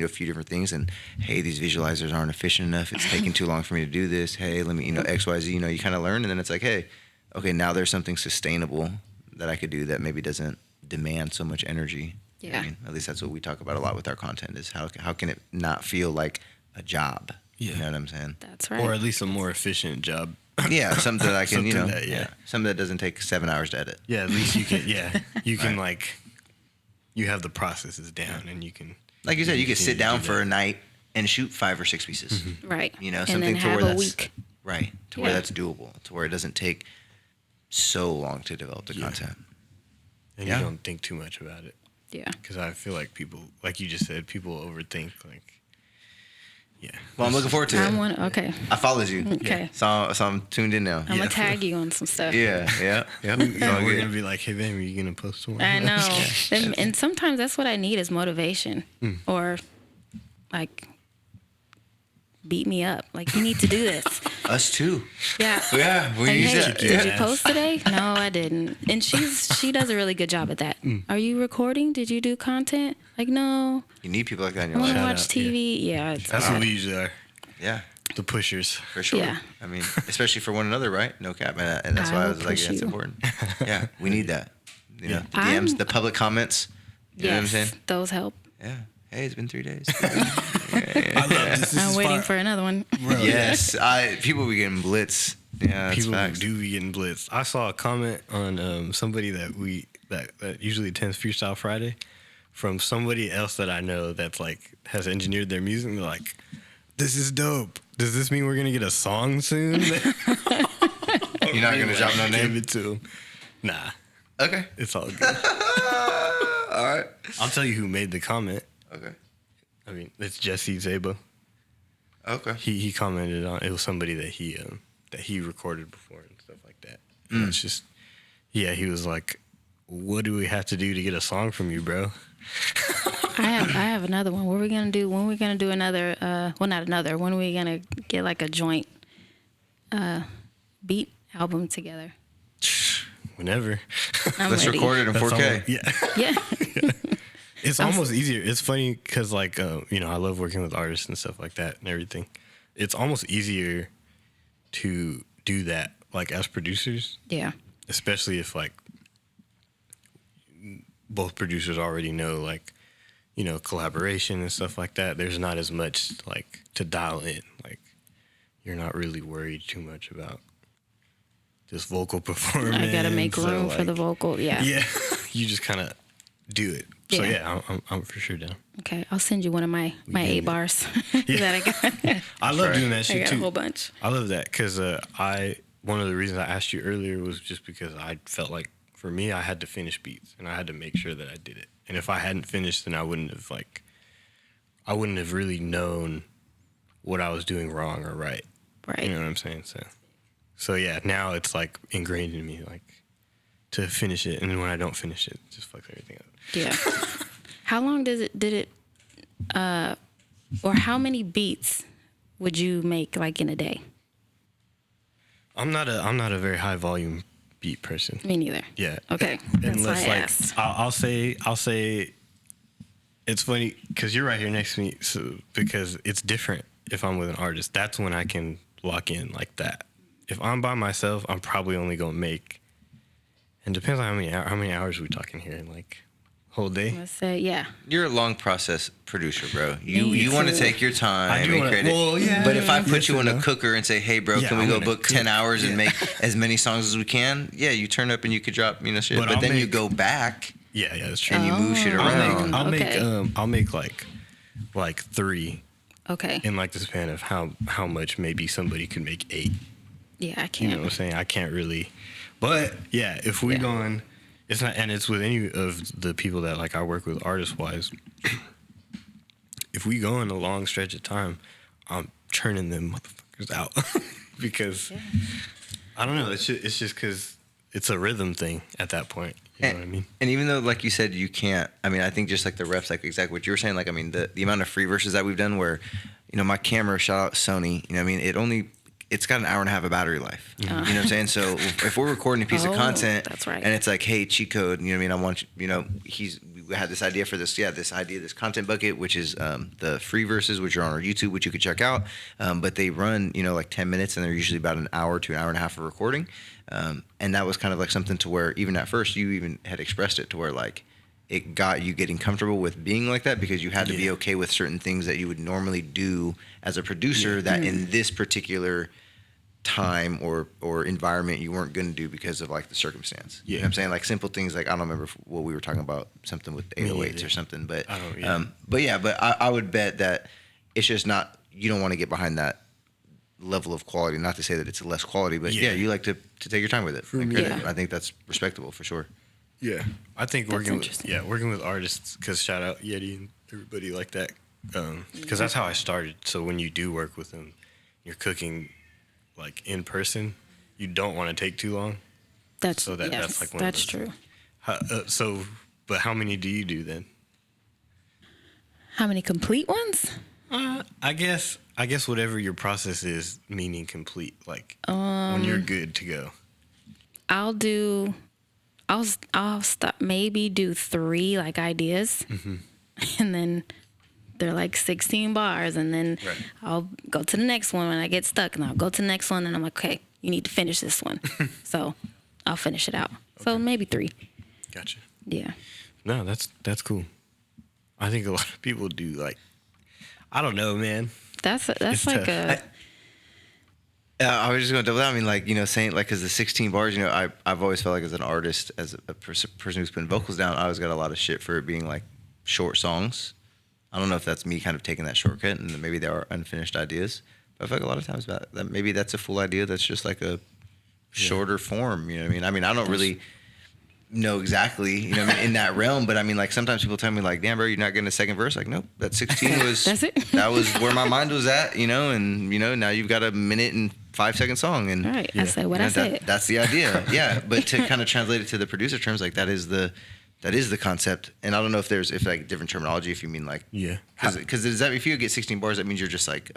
few different things, and hey, these visualizers aren't efficient enough, it's taking too long for me to do this, hey, let me XYZ, you kind of learn, and then it's like, hey, okay, now there's something sustainable that I could do that maybe doesn't demand so much energy. Yeah. At least that's what we talk about a lot with our content is how can it not feel like a job? Yeah. You know what I'm saying? That's right. Or at least a more efficient job. Yeah, something that I can, something something that doesn't take 7 hours to edit. Yeah, at least you can, you can like, you have the processes down and you can. Like you said, you could sit down for a night and shoot 5 or 6 pieces. Right. Something and then for have where a that's week. Right. To where Yeah. that's doable. To where it doesn't take so long to develop the content. And Yeah. you don't think too much about it. Yeah. Because I feel like people, like you just said, people overthink. Like, yeah. Well, I'm looking forward to it. Okay. I followed you. Okay. So I'm tuned in now. I'm gonna tag you on some stuff. Yeah. Yeah. Yeah, we're going to be like, hey, Vame, are you going to post tomorrow? I know. And sometimes that's what I need is motivation, or like beat me up. Like, you need to do this. Us too. Yeah. Yeah. We Like, use hey, that. did you Yeah. post today? No, I didn't. And she does a really good job at that. Are you recording? Did you do content? Like, no. You need people like that in I your want to life. watch TV. Yeah. It's That's what we usually are. Yeah. The pushers. For sure. Yeah. I mean, especially for one another, right? No cap. And that's I why I will was like, push that's you. important. Yeah. We need that. You know, the I'm- DMs, the public comments. You know what I'm saying? Those help. Yeah. Hey, it's been 3 days. I love this. This I'm is waiting fire. for another one. Bro, Yes. People be getting blitz. Yeah, that's people facts. do be getting blitzed. I saw a comment on somebody that usually attends Freestyle Friday from somebody else that I know that's like has engineered their music. And they're like, "This is dope. Does this mean we're gonna get a song soon?" You're not going to drop no Give name? it to him. Nah, Okay. it's all good. All right. I'll tell you who made the comment. Okay. I mean, it's Jesse Zabo. Okay. He commented on it was somebody that he recorded before and stuff like that. And it's just he was like, "What do we have to do to get a song from you, bro?" I have another one. When are we gonna do another? Well, not another. When are we gonna get like a joint beat album together? Whenever. I'm Let's ready. record it in That's 4K. almost- yeah. Yeah. It's almost easier. It's funny because, like, I love working with artists and stuff like that and everything. It's almost easier to do that, like, as producers, Yeah. especially if, like, both producers already know, like, collaboration and stuff like that. There's not as much, like, to dial in. Like, you're not really worried too much about this vocal performance. I gotta make or, room for the like, vocal. Yeah. Yeah. You just kind of do it. So, Yeah. yeah, I'm for sure down. Okay, I'll send you one of my can 8 do- bars that I got. I love right. doing that I shit got too. a whole bunch. I love that because one of the reasons I asked you earlier was just because I felt like for me I had to finish beats and I had to make sure that I did it. And if I hadn't finished, then I wouldn't have really known what I was doing wrong or right. Right. You know what I'm saying? So yeah, now it's like ingrained in me, like to finish it, and then when I don't finish it, it just fucks everything up. Yeah. How long did it or how many beats would you make like in a day? I'm not a very high volume beat person. Me neither. Yeah. Okay. That's why I asked. I'll say it's funny because you're right here next to me, so because it's different if I'm with an artist. That's when I can lock in like that. If I'm by myself, I'm probably only gonna make, and depends on how many hours we talking here, like whole day. Let's say, yeah. You're a long process producer, bro. You Me want to too. take your time I do and wanna- create it. well, yeah, But if I put yes you and in a no. cooker and say, "Hey, bro, Yeah, can we I'm go gonna book 10 cook. hours and Yeah. make as many songs as we can?" Yeah, you turn up and you could drop, shit. But But I'll then you make- go back Yeah, that's true. and you move shit Oh. around. I'll make like 3 Okay. in like the span of how much maybe somebody could make 8. Yeah, I You can't. know what I'm saying? I can't really. But yeah, if we Yeah. going, it's not, and it's with any of the people that like I work with artist wise. If we go in a long stretch of time, I'm churning them motherfuckers out because I don't know. It's just because it's a rhythm thing at that point. You know what I mean? And even though, like you said, you can't. I think just like the reps, like exactly what you were saying. Like, the amount of free verses that we've done, where, my camera, shout out Sony. It's got an hour and a half of battery life. You know what I'm saying? So if we're recording a piece of Oh, content, that's right. and it's like, hey, cheat code. I want you. We had this idea for this. Yeah, this content bucket, which is the free verses, which are on our YouTube, which you could check out. But they run, like 10 minutes, and they're usually about an hour to an hour and a half of recording. And that was kind of like something to where even at first you even had expressed it to where like it got you getting comfortable with being like that because you had to be okay with certain things that you would normally do as a producer that in this particular time or environment you weren't going to do because of like the circumstance. You know what I'm saying? Like simple things like I don't remember what we were talking about, something with 808s or something, but I don't, but I would bet that it's just not, you don't want to get behind that level of quality. Not to say that it's less quality, but yeah, you like to take your time with it. Like, me, I think that's respectable for sure. Yeah, I think That's working with artists, because shout out Yeti and everybody like that, because that's how I started. So when you do work with them, you're cooking like in person. You don't want to take too long. That's like one that's true. But how many do you do then? How many complete ones? I guess whatever your process is, meaning complete. Like when you're good to go. I'll stop, maybe do 3 like ideas, and then they're like 16 bars, and then I'll go to the next one when I get stuck, and I'll go to the next one, and I'm like, okay, you need to finish this one. So I'll finish it out. Okay. So maybe 3. Gotcha. Yeah. No, that's cool. I think a lot of people do like, I don't know, man. That's like tough. I was just going to double down. I mean, like, you know, saying, like, because the 16 bars, you know, I've always felt like as an artist, as a person who's putting vocals down, I always got a lot of shit for it being, like, short songs. I don't know if that's me kind of taking that shortcut, and maybe there are unfinished ideas. But I feel like a lot of times that maybe that's a full idea that's just, like, a shorter form, you know what I mean? I don't really know exactly, you know what I mean, in that realm, but I mean, like, sometimes people tell me, like, damn, bro, you're not getting a second verse. Like, nope, that 16 was, that's it? That was where my mind was at, you know, and, you know, now you've got a 1.5-second song. And right, I said what I said. That's the idea, yeah. But to kind of translate it to the producer terms, like, that is the concept. And I don't know if like different terminology, if you mean like, because does that, if you get 16 bars, that means you're just like,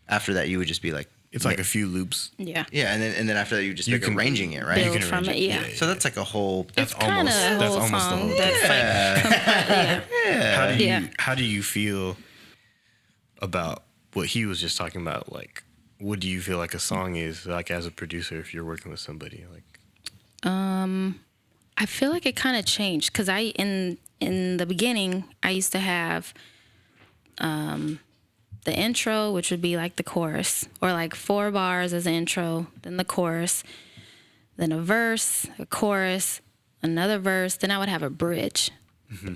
after that you would just be like, it's like a few loops. Yeah. Yeah, and then after that you just be arranging it, right? Build you can from it, yeah. So that's like a whole. That's almost the whole thing. That's like How do you feel about what he was just talking about? Like, what do you feel like a song is, like, as a producer, if you're working with somebody? Like, I feel like it kind of changed, because in the beginning I used to have the intro, which would be like the chorus, or like 4 bars as an intro, then the chorus, then a verse, a chorus, another verse, then I would have a bridge.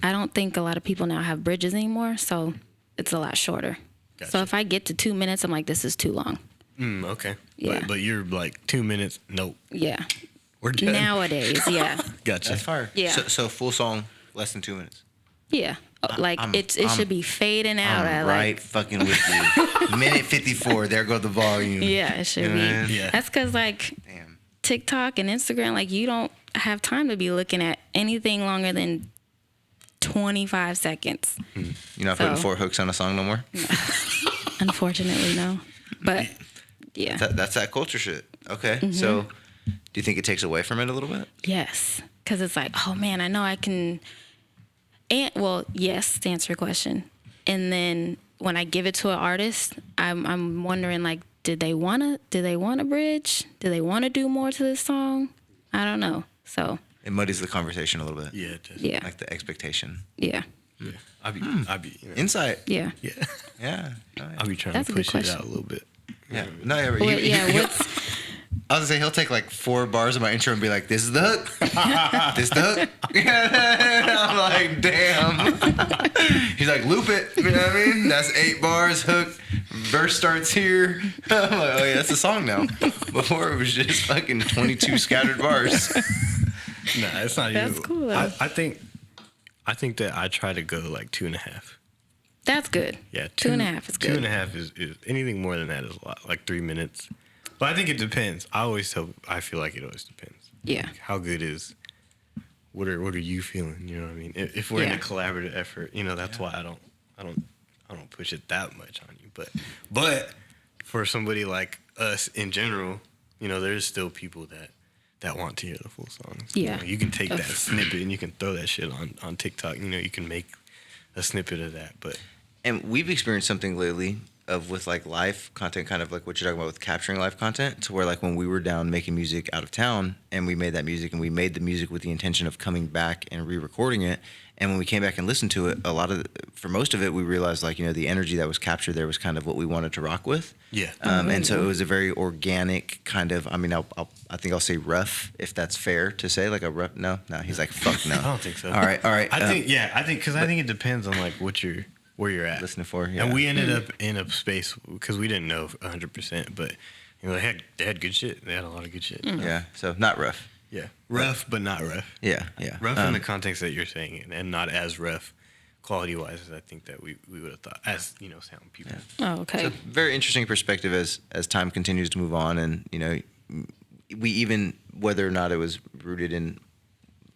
I don't think a lot of people now have bridges anymore, so it's a lot shorter. Gotcha. So if I get to 2 minutes, I'm like, this is too long. Okay. Yeah. But you're like 2 minutes, nope. Yeah. We're done. Nowadays, yeah. Gotcha. That's fire. Yeah. So full song, less than 2 minutes. Yeah. Like, it should be fading out at right, like... fucking with you. Minute 54, there go the volume. Yeah, it should be. Yeah. That's because, like, TikTok and Instagram, like, you don't have time to be looking at anything longer than 25 seconds. You're not putting 4 hooks on a song no more? No. Unfortunately, no. But, yeah. That's that culture shit. Okay. So, do you think it takes away from it a little bit? Yes. Because it's like, oh, man, I know I can... And, well, yes, to answer your question. And then when I give it to an artist, I'm wondering, like, did they want a bridge? Do they want to do more to this song? I don't know. So it muddies the conversation a little bit. Yeah, it does. Yeah. Like the expectation. Yeah. Yeah. I'd be you know, insight. Yeah. Yeah. Yeah. I'll be trying That's to push it out a little bit. Yeah. No, yeah. Well, what's... I was gonna say he'll take like 4 bars of my intro and be like, "This is the hook. This is the hook." I'm like, "Damn." He's like, "Loop it." You know what I mean? That's 8 bars. Hook. Verse starts here. I'm like, "Oh yeah, that's a song now." Before it was just fucking 22 scattered bars. Nah, it's not That's even. cool. I think that I try to go like 2.5. That's good. Yeah, 2.5 is good. 2.5 is anything more than that is a lot. Like 3 minutes. But I think it depends. I feel like it always depends. Yeah. Like how good is? What are you feeling? You know what I mean? If we're in a collaborative effort, you know, that's why I don't push it that much on you. But for somebody like us in general, you know, there's still people that want to hear the full songs. Yeah. You know, you can take that snippet and you can throw that shit on TikTok. You know, you can make a snippet of that. And we've experienced something lately with like live content, kind of like what you're talking about with capturing live content, to where like when we were down making music out of town and we made that music and we made the music with the intention of coming back and re-recording it. And when we came back and listened to it, for most of it, we realized like, you know, the energy that was captured there was kind of what we wanted to rock with. Yeah. And so it was a very organic kind of, I mean, I think I'll say rough, if that's fair to say, like a rough, no, he's like, fuck no. I don't think so. All right. I think, because I think it depends on like what you're where you're at. listening for. Yeah. And we ended up in a space because we didn't know 100%, but you know, they had good shit. They had a lot of good shit. Yeah. So not rough. Yeah, rough but not rough. Yeah. Yeah. Rough in the context that you're saying, and not as rough quality wise as I think that we would have thought as, you know, sound people. Oh, okay. So very interesting perspective as time continues to move on, and you know, we even, whether or not it was rooted in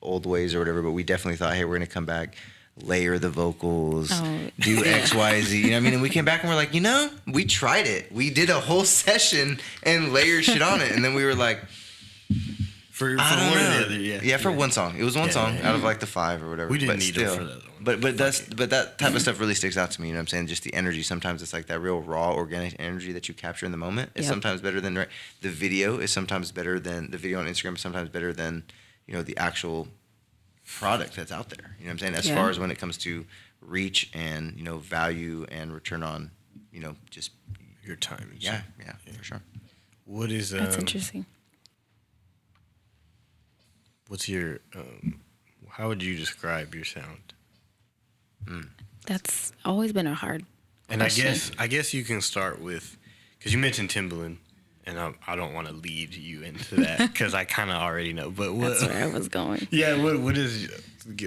old ways or whatever, but we definitely thought, hey, we're gonna come back, layer the vocals, do X, Y, Z. You know what I mean? And we came back and we're like, you know, we tried it. We did a whole session and layered shit on it, and then we were like, For one I don't or know. the other, yeah. Yeah, for one song. It was one song out of like the 5 or whatever. We didn't but need still, it for the other one. But that type of stuff really sticks out to me. You know what I'm saying? Just the energy. Sometimes it's like that real raw, organic energy that you capture in the moment. It's sometimes better than the video. Is sometimes better than the video on Instagram. Is sometimes better than, you know, the actual product that's out there. You know what I'm saying? As far as when it comes to reach and, you know, value and return on, you know, just Your time. And yeah, shit. for sure. What is That's interesting. What's your how would you describe your sound? That's always been a hard And question. I guess you can start with, because you mentioned Timbaland, and I don't want to lead you into that because I kind of already know. But what? That's where I was going. Yeah, what is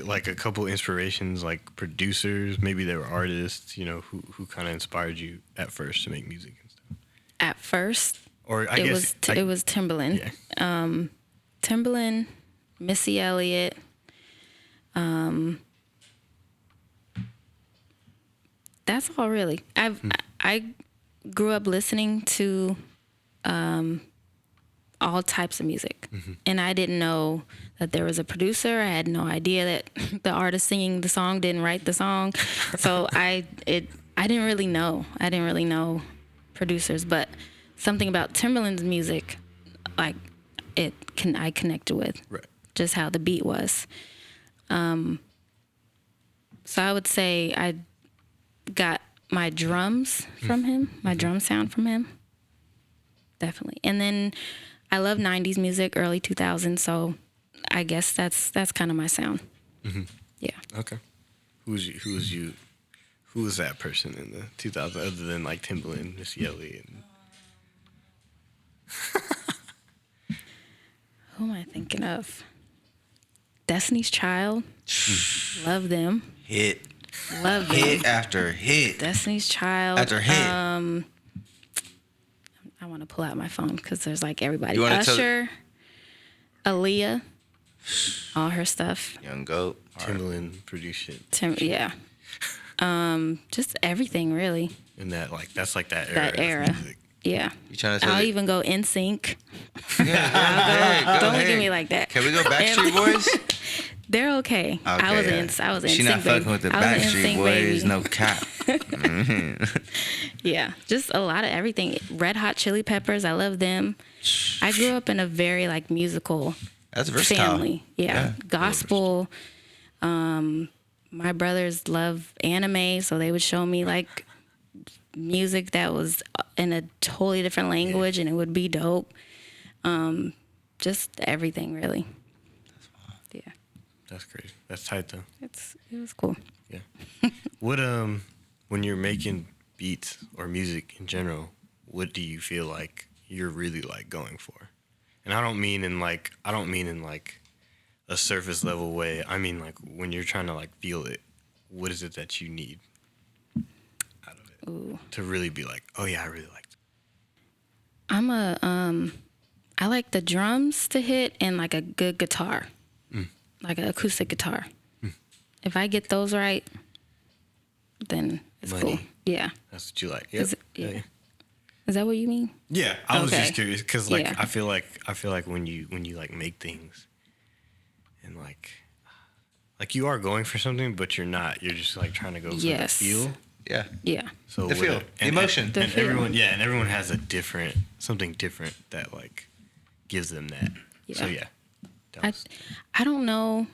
like a couple inspirations, like producers, maybe they were artists, you know, who kind of inspired you at first to make music and stuff. At first, Or I it guess was Timbaland. Yeah. Timbaland, Missy Elliott. That's all really. I grew up listening to all types of music, and I didn't know that there was a producer. I had no idea that the artist singing the song didn't write the song, so I didn't really know. I didn't really know producers, but something about Timbaland's music, like I connected with. Right. Just how the beat was. So I would say I got my drums from him, my drum sound from him. Definitely. And then I love 90s music, early 2000s, so I guess that's kind of my sound. Mm-hmm. Yeah. Okay. Who was that person in the 2000s other than like Timbaland, Missy Elliott? Who am I thinking of? Destiny's Child. Love them. Hit Love them. hit after hit Destiny's Child. after hit. I want to pull out my phone because there's like everybody. You wanna Usher, Aaliyah, all her stuff. Young Goat. Timbaland produced shit. Yeah. Just everything really. And that's like that era. That of era. music. Yeah. You trying to say I'll that- even go NSYNC. Yeah, Don't look at me like that. Can we go Backstreet Boys? They're okay. I was in NSYNC. She not baby. fucking with the I was in Backstreet NSYNC, Boys, baby. no cap. Yeah, just a lot of everything. Red Hot Chili Peppers, I love them. I grew up in a very like musical That's versatile. family. Yeah. Gospel. My brothers love anime, so they would show me like music that was in a totally different language, and it would be dope. Just everything, really. Yeah, That's crazy. That's tight though. it was cool. Yeah. What when you're making beats or music in general, what do you feel like you're really like going for? And I don't mean in like a surface level way. I mean like when you're trying to like feel it, what is it that you need out of it to really be like, oh yeah, I really like it. I like the drums to hit and like a good guitar, like an acoustic guitar. If I get those right, then it's Money. cool. Yeah. That's what you like. Yep. Is it- yeah. Is that what you mean? Yeah, I was Okay. just curious because like Yeah. I feel like when you like make things and like you are going for something, but you're not. You're just like trying to go for Yes. the feel. Yeah. Yeah. So The feel, the emotion. The and feel. everyone has something different that like gives them that. So Yeah. yeah. I don't know.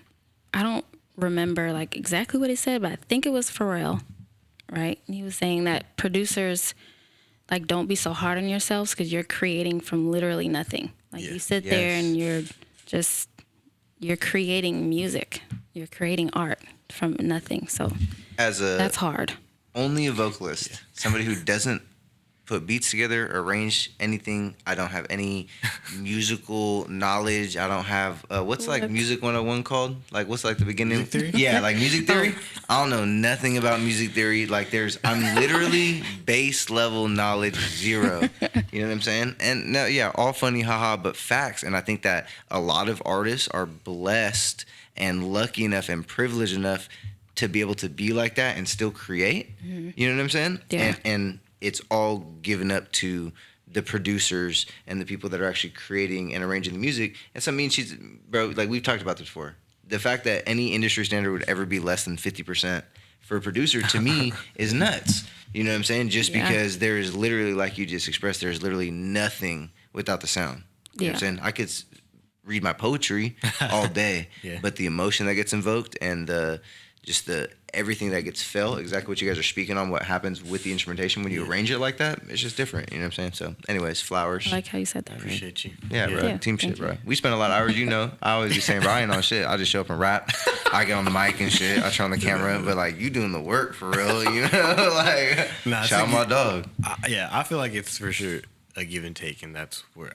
I don't remember like exactly what he said, but I think it was Pharrell, right? And he was saying that producers like don't be so hard on yourselves because you're creating from literally nothing. Like Yeah. you sit there Yes. and you're creating music. You're creating art from nothing. So As that's hard. only a vocalist, somebody who doesn't put beats together, arrange anything. I don't have any musical knowledge. I don't have what's like Music 101 called? Like what's like the beginning? Music theory? Yeah, like music theory. I don't know nothing about music theory. Like I'm literally base level knowledge 0. You know what I'm saying? And no, yeah, all funny, haha, but facts. And I think that a lot of artists are blessed and lucky enough and privileged enough to be able to be like that and still create. Mm-hmm. You know what I'm saying? Yeah. And it's all given up to the producers and the people that are actually creating and arranging the music. And so, I mean, bro, like we've talked about this before. The fact that any industry standard would ever be less than 50% for a producer, to me, is nuts. You know what I'm saying? Just because there is literally, like you just expressed, there's literally nothing without the sound. You know what I'm saying? I could read my poetry all day, but the emotion that gets invoked and just the everything that gets felt, exactly what you guys are speaking on, what happens with the instrumentation when you arrange it like that, it's just different. You know what I'm saying? So, anyways, flowers. I like how you said that. I appreciate you. Yeah, bro. Yeah, Team shit, bro. We spend a lot of hours, you know. I always be saying, bro, I ain't on shit. I just show up and rap. I get on the mic and shit. I turn on the camera, but like, you doing the work for real, you know? Like, shout out my dog. I feel like it's for sure a give and take, and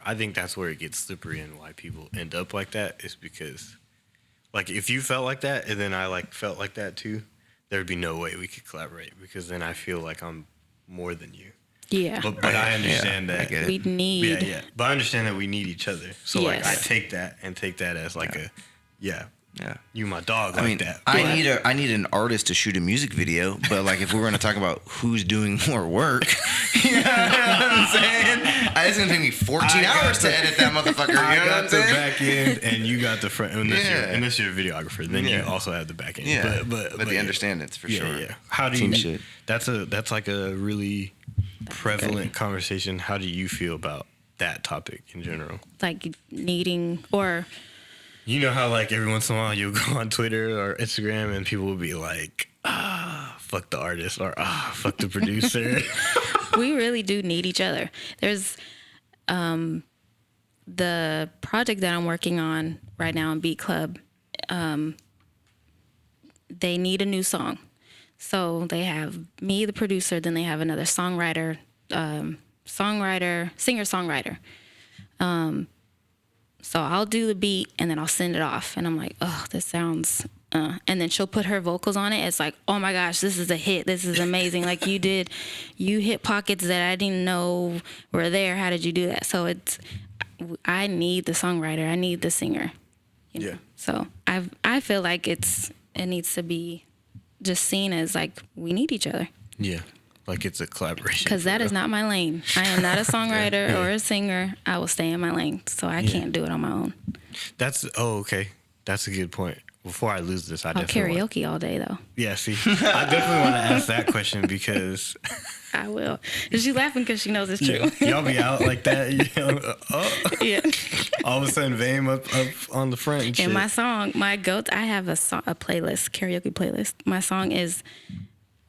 I think that's where it gets slippery and why people end up like that is because, like, if you felt like that and then I like felt like that too, there'd be no way we could collaborate because then I feel like I'm more than you. Yeah. But I understand that we need. Yeah. But I understand that we need each other. So like I take that as like you my dog like that. But I need an artist to shoot a music video, but like if we're gonna talk about who's doing more work, you know what I'm saying? It's gonna take me 14 hours to edit that motherfucker. You know I what got I'm the saying? back end and you got the front. Unless you're a videographer, then you also have the back end. Yeah, but the understandings for sure. Yeah. How do Team you? shit. That's like a really prevalent conversation. How do you feel about that topic in general? Like needing or. You know how like every once in a while you'll go on Twitter or Instagram and people will be like, fuck the artist or fuck the producer. We really do need each other. There's the project that I'm working on right now in Beat Club. They need a new song. So they have me, the producer, then they have another singer-songwriter. So I'll do the beat and then I'll send it off. And I'm like, oh, this sounds... And then she'll put her vocals on it. It's like, oh my gosh, this is a hit. This is amazing. Like you hit pockets that I didn't know were there. How did you do that? So I need the songwriter. I need the singer. You know? Yeah. So I feel like it needs to be just seen as like we need each other. Yeah. Like it's a collaboration. Because that is not my lane. I am not a songwriter or a singer. I will stay in my lane. So I can't do it on my own. Okay. That's a good point. Before I lose this, I'll karaoke all day, though. Yeah, see, I definitely want to ask that question because... I will. Is she laughing because she knows it's true? Y'all be out like that, Yeah. All of a sudden, Vame up on the front and shit. And my song, I have a playlist, karaoke playlist. My song is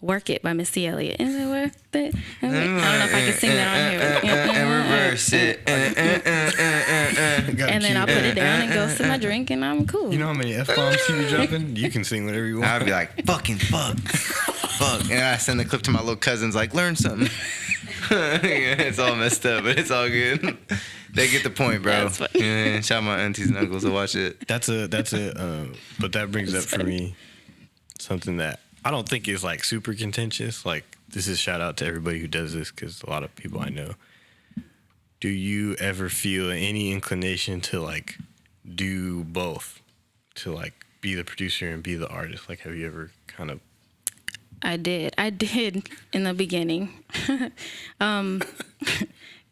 Work It by Missy Elliott. Is it Work It? I don't know if I can sing that on here. And reverse it. And then I'll put it down and go sip my drink and I'm cool. You know how many F-bombs you be dropping? You can sing whatever you want. I'd be like, fucking fuck. Fuck. And I send the clip to my little cousins like, learn something. It's all messed up, but it's all good. They get the point, bro. Yeah, shout out my aunties and uncles to watch it. But that brings up for me something that I don't think is like super contentious. Like this is shout out to everybody who does this because a lot of people I know. Do you ever feel any inclination to like do both, to like be the producer and be the artist? Like, have you ever kind of? I did in the beginning.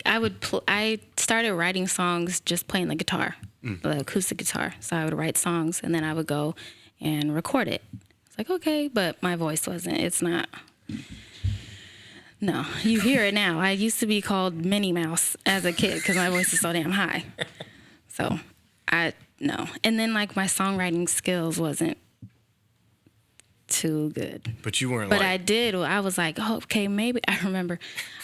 I started writing songs just playing the guitar, the acoustic guitar. So I would write songs and then I would go and record it. It's like, okay, but my voice it's not. No, you hear it now. I used to be called Minnie Mouse as a kid because my voice is so damn high. So no. And then like my songwriting skills wasn't too good. But you weren't. But I did. I was like, oh, okay, maybe. I remember,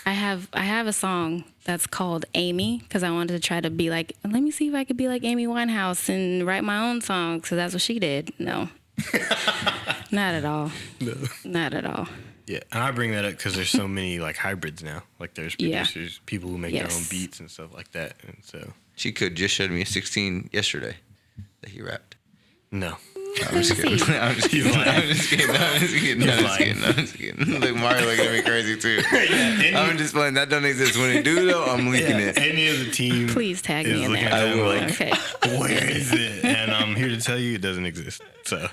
I have a song that's called Amy because I wanted to try to be like, let me see if I could be like Amy Winehouse and write my own songs because that's what she did. No, not at all. No. Not at all. Yeah, and I bring that up because there's so many like hybrids now. Like there's Yeah. producers, people who make their own Yes. beats and stuff like that. And so She could just showed me a 16 yesterday that he rapped. no, I'm just kidding. I'm just kidding. I'm just kidding. I'm just kidding. I'm just kidding. I'm just kidding. Look, Mario looking at me crazy too. I'm just playing. That don't exist. When it do though, I'm leaking it. any of the team. Please tag is me in looking there. at that I will. like, Okay. where is it? And I'm here to tell you it doesn't exist. So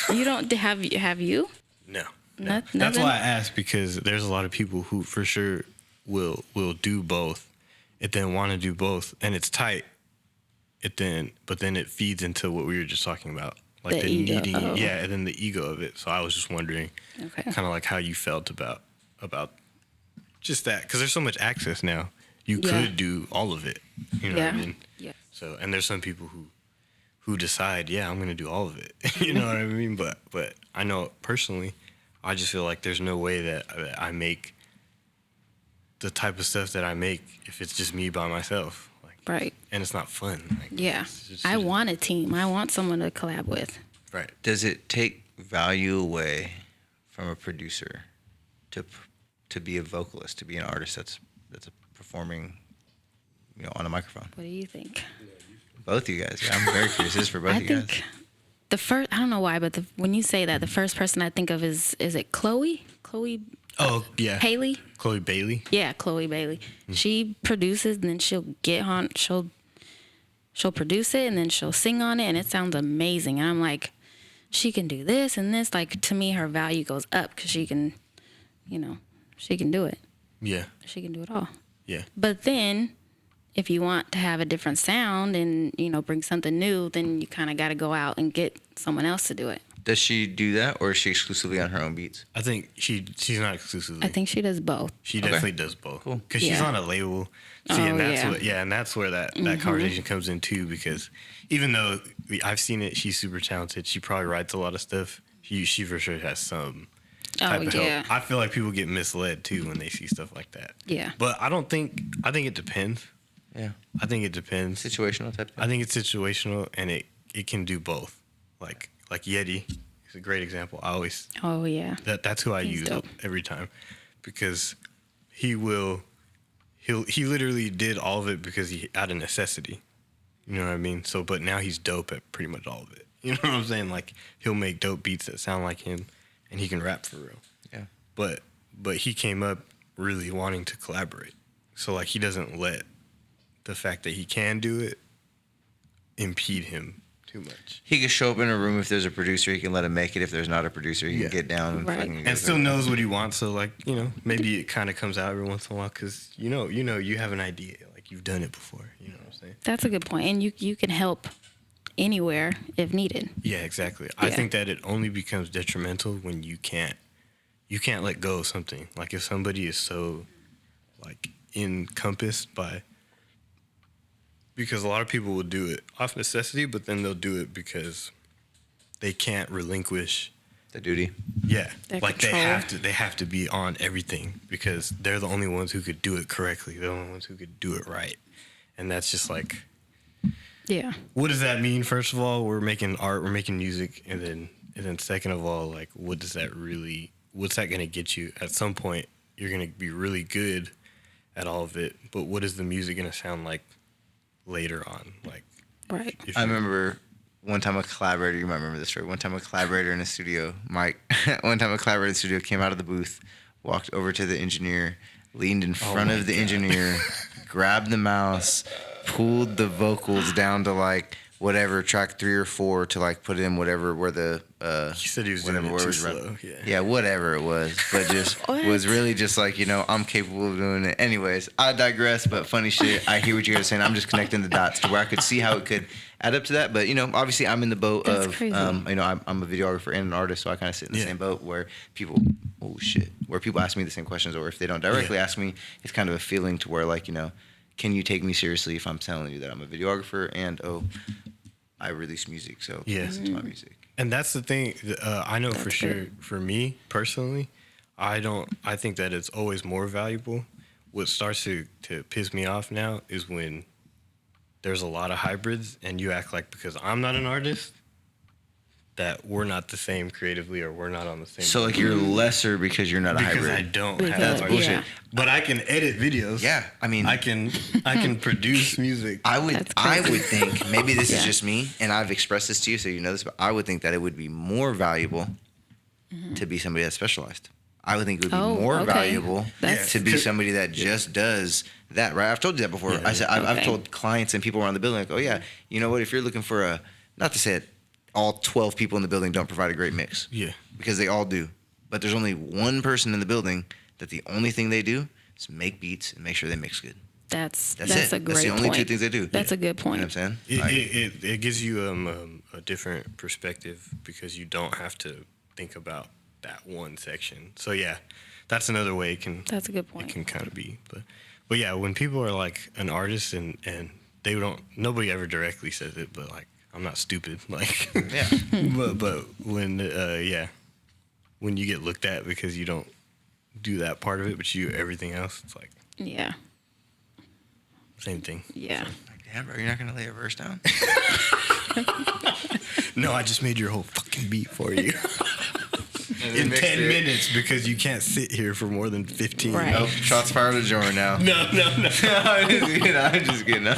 You don't have you? no. Not, That's nothing? why I asked, because there's a lot of people who for sure will do both, and then want to do both, and it's tight. But then it feeds into what we were just talking about, like The the ego. needing, Oh. yeah, and then the ego of it. So I was just wondering, Okay. kind of like how you felt about just that, because there's so much access now. You Yeah. could do all of it. You know Yeah. what I mean? Yeah. So, and there's some people who decide, yeah, I'm gonna do all of it. You know what I mean? But I know personally, I just feel like there's no way that I make the type of stuff that I make if it's just me by myself. Like, Right. and it's not fun. Like, Yeah. it's just- I want a team. I want someone to collab with. right. Does it take value away from a producer to be a vocalist, to be an artist that's performing, on a microphone? What do you think? Both of you guys. Yeah, I'm very curious. This is for both I of you guys. think the first, I don't know why, but when you say that, the first person I think of is it Chloe? Chloe Oh yeah. Haley? Chloe Bailey. Yeah, Chloe Bailey. She produces and then she'll produce it and then she'll sing on it and it sounds amazing. And I'm like, she can do this and this. Like, to me, her value goes up because she can, she can do it. Yeah. She can do it all. Yeah. But then if you want to have a different sound and, bring something new, then you kind of got to go out and get someone else to do it. Does she do that, or is she exclusively on her own beats? I think she's not exclusively. I think she does both. She definitely does both. Cool. Because she's Yeah. on a label. See, Oh, and that's yeah. and that's where that conversation comes in too. Because even though I've seen it, she's super talented. She probably writes a lot of stuff. She for sure has some type of yeah. help. I feel like people get misled too when they see stuff like that. Yeah. But I think it depends. Yeah. I think it depends. Situational type thing. I think it's situational, and it can do both. Like Yeti is a great example. I always Oh, yeah. that's who I He's use dope. every time, because he literally did all of it because he out of necessity. You know what I mean? So, but now he's dope at pretty much all of it. You know what I'm saying? Like, he'll make dope beats that sound like him, and he can rap for real. Yeah. But he came up really wanting to collaborate. So like, he doesn't let the fact that he can do it impede him too much. He can show up in a room if there's a producer. He can let him make it. If there's not a producer, he Yeah. can get down and Right. fucking And still knows what he wants. So like, maybe it kind of comes out every once in a while because you have an idea, like you've done it before. You know what I'm saying? That's a good point. And you can help anywhere if needed. Yeah, exactly. I Yeah. think that it only becomes detrimental when you can't let go of something. Like if somebody is so like encompassed by, because a lot of people will do it off necessity, but then they'll do it because they can't relinquish. the duty. Yeah, That like control. they have to be on everything because they're the only ones who could do it correctly. They're the only ones who could do it right, and that's just like, Yeah. what does that mean? First of all, we're making art, we're making music, and then second of all, like, what's that gonna get you? At some point, you're gonna be really good at all of it, but what is the music gonna sound like later on? Like, Right. if I you- remember one time a collaborator, you might remember this story. One time a collaborator in the studio, Mike, one time a collaborator in the studio came out of the booth, walked over to the engineer, leaned in front my of the God. engineer, grabbed the mouse, pulled the vocals down to like whatever track 3 or 4 to like put in whatever where the He said he was whatever doing it word too was slow. yeah, whatever it was, but just What? was really just like, I'm capable of doing it. Anyways, I digress, but funny shit. I hear what you guys are saying. I'm just connecting the dots to where I could see how it could add up to that. But obviously I'm in the boat That's of crazy. I'm a videographer and an artist, so I kind of sit in the Yeah. same boat where people ask me the same questions, or if they don't directly ask me, it's kind of a feeling to where like, can you take me seriously if I'm telling you that I'm a videographer and I release music, so Yeah. listen to my music. And that's the thing. I know for That's sure. good. For me personally, I think that it's always more valuable. What starts to piss me off now is when there's a lot of hybrids, and you act like because I'm not an artist, that we're not the same creatively, or we're not on the same. So like you're lesser because you're not a because hybrid. I don't Because- have That's art. bullshit. yeah. But I can edit videos. Yeah, I mean, I can produce music. I That's would crazy. think, maybe this is Yeah. just me, and I've expressed this to you, so you know this, but I would think that it would be more valuable to be somebody that's specialized. I would think it would be Oh, more okay. valuable That's- to be somebody that just does that, right? I've told you that before. I said I've Okay. told clients and people around the building, like, oh yeah, you know what? If you're looking for not to say it, all 12 people in the building don't provide a great mix, Yeah. because they all do, but there's only one person in the building that the only thing they do is make beats and make sure they mix good. That's That's it. a That's great the only point. two things they do. That's a good You know point. what I'm saying? It gives you a different perspective because you don't have to think about that one section. So yeah, that's another way it can That's a good it point. can kind of be. But yeah, when people are like an artist and they don't, nobody ever directly says it, but like, I'm not stupid. Like, Yeah. but when when you get looked at because you don't do that part of it, but you do everything else, it's like Yeah. same thing. Yeah. Like, damn, bro, you're not gonna lay a verse down? No, I just made your whole fucking beat for you. In 10 minutes because you can't sit here for more than 15. Right. Nope, shots fired at Jordan now. No. I'm just kidding. All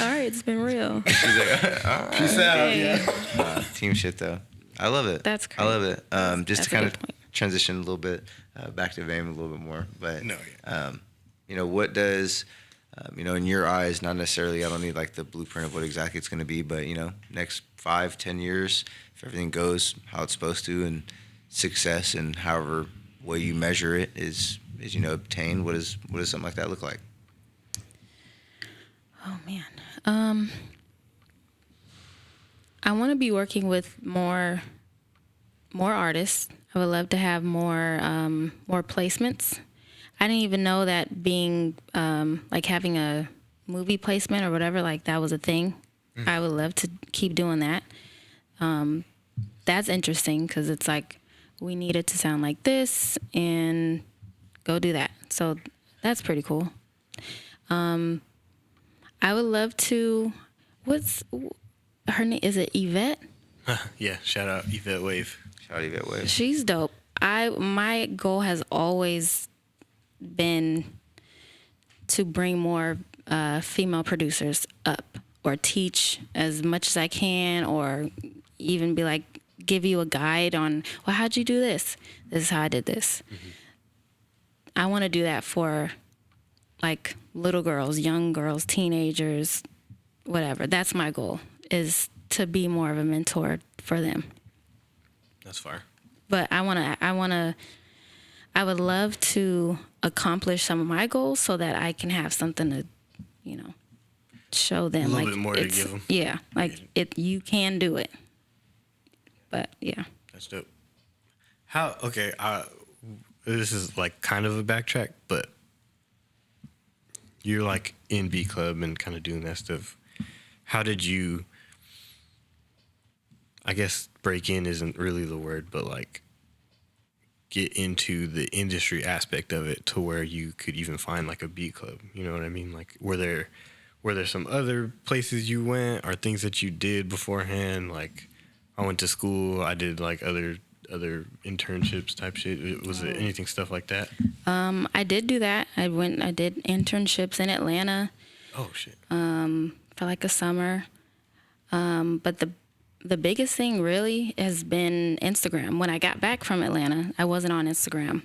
right, it's been real. She's like, all right. Peace out. Hey. Team shit though. I love it. That's I love it. Just that's to a kind good of point. transition a little bit back to Vame a little bit more, but No, you know, what does you know, in your eyes, not necessarily, I don't need like the blueprint of what exactly it's going to be, but you know, next 5-10 years, if everything goes how it's supposed to, and success and however way you measure it is you know, obtained, what does something like that look like? Oh man. I want to be working with more artists. I would love to have more placements. I didn't even know that being like having a movie placement or whatever, like that was a thing. I would love to keep doing that. That's interesting because it's like we need it to sound like this and go do that. So that's pretty cool. I would love to. What's her name? Is it Yvette? Yeah, shout out Yvette Wave. Shout out Yvette Wave. She's dope. My goal has always been to bring more female producers up, or teach as much as I can, or even be like, give you a guide on, well, how'd you do this? This is how I did this. Mm-hmm. I want to do that for like little girls, young girls, teenagers, whatever. That's my goal, is to be more of a mentor for them. That's fire. But I would love to accomplish some of my goals so that I can have something to, you know, show them. A little like bit more to it's- give them. Yeah, like you can do it. But yeah. That's dope. Okay, this is like kind of a backtrack, but you're like in B Club and kind of doing that stuff. How did you, I guess break in isn't really the word, but like get into the industry aspect of it to where you could even find like a beat club? You know what I mean? Like, were there some other places you went, or things that you did beforehand? Like, I went to school, I did like other internships type shit. Was it anything stuff like that? I did do that. I did internships in Atlanta Oh shit. for like a summer. But the biggest thing really has been Instagram. When I got back from Atlanta, I wasn't on Instagram.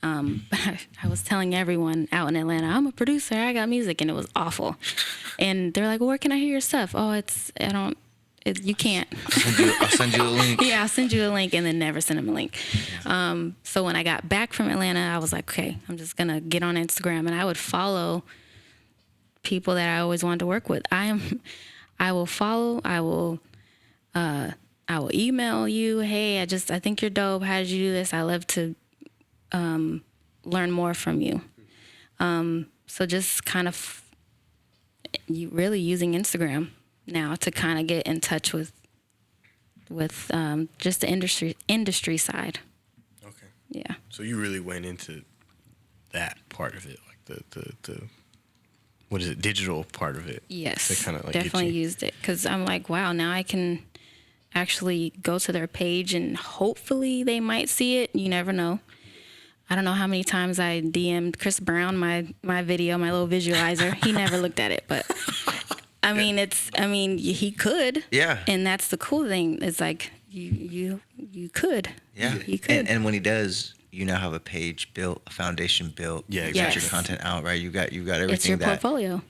But I was telling everyone out in Atlanta, I'm a producer, I got music, and it was awful. And they're like, well, where can I hear your stuff? Oh, you can't. I'll send you a link. Yeah, I'll send you a link, and then never send them a link. So when I got back from Atlanta, I was like, okay, I'm just going to get on Instagram, and I would follow people that I always wanted to work with. I will follow, I will email you, hey, I think you're dope. How did you do this? I love to learn more from you. So just kind of really using Instagram now to kind of get in touch with just the industry side. Okay. Yeah. So you really went into that part of it, like the what is it, digital part of it? Yes. To kind of like definitely get you. used it because I'm like, wow, now I can actually go to their page and hopefully they might see it. You never know. I don't know how many times I DM'd Chris Brown my video, my little visualizer. He never looked at it, but I mean, he could. Yeah. And that's the cool thing. It's like you could. Yeah. You could. And when he does, you now have a page built, a foundation built. Yeah, You got exactly. your content out, right? You got everything. It's your portfolio.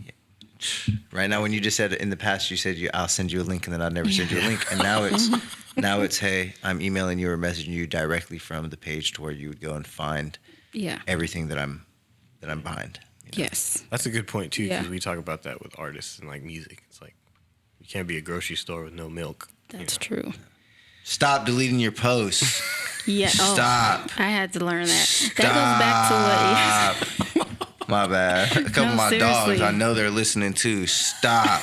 Right now, when you just said in the past, you said I'll send you a link, and then I'll never send you a link, and now it's hey, I'm emailing you or messaging you directly from the page to where you would go and find everything that I'm behind. You know? Yes. That's a good point too, because Yeah. we talk about that with artists and like music. It's like you can't be a grocery store with no milk. That's true. Stop deleting your posts. Yeah. Stop. I had to learn that. That goes back to what My bad. A couple of my dogs, seriously. I know they're listening too. Stop.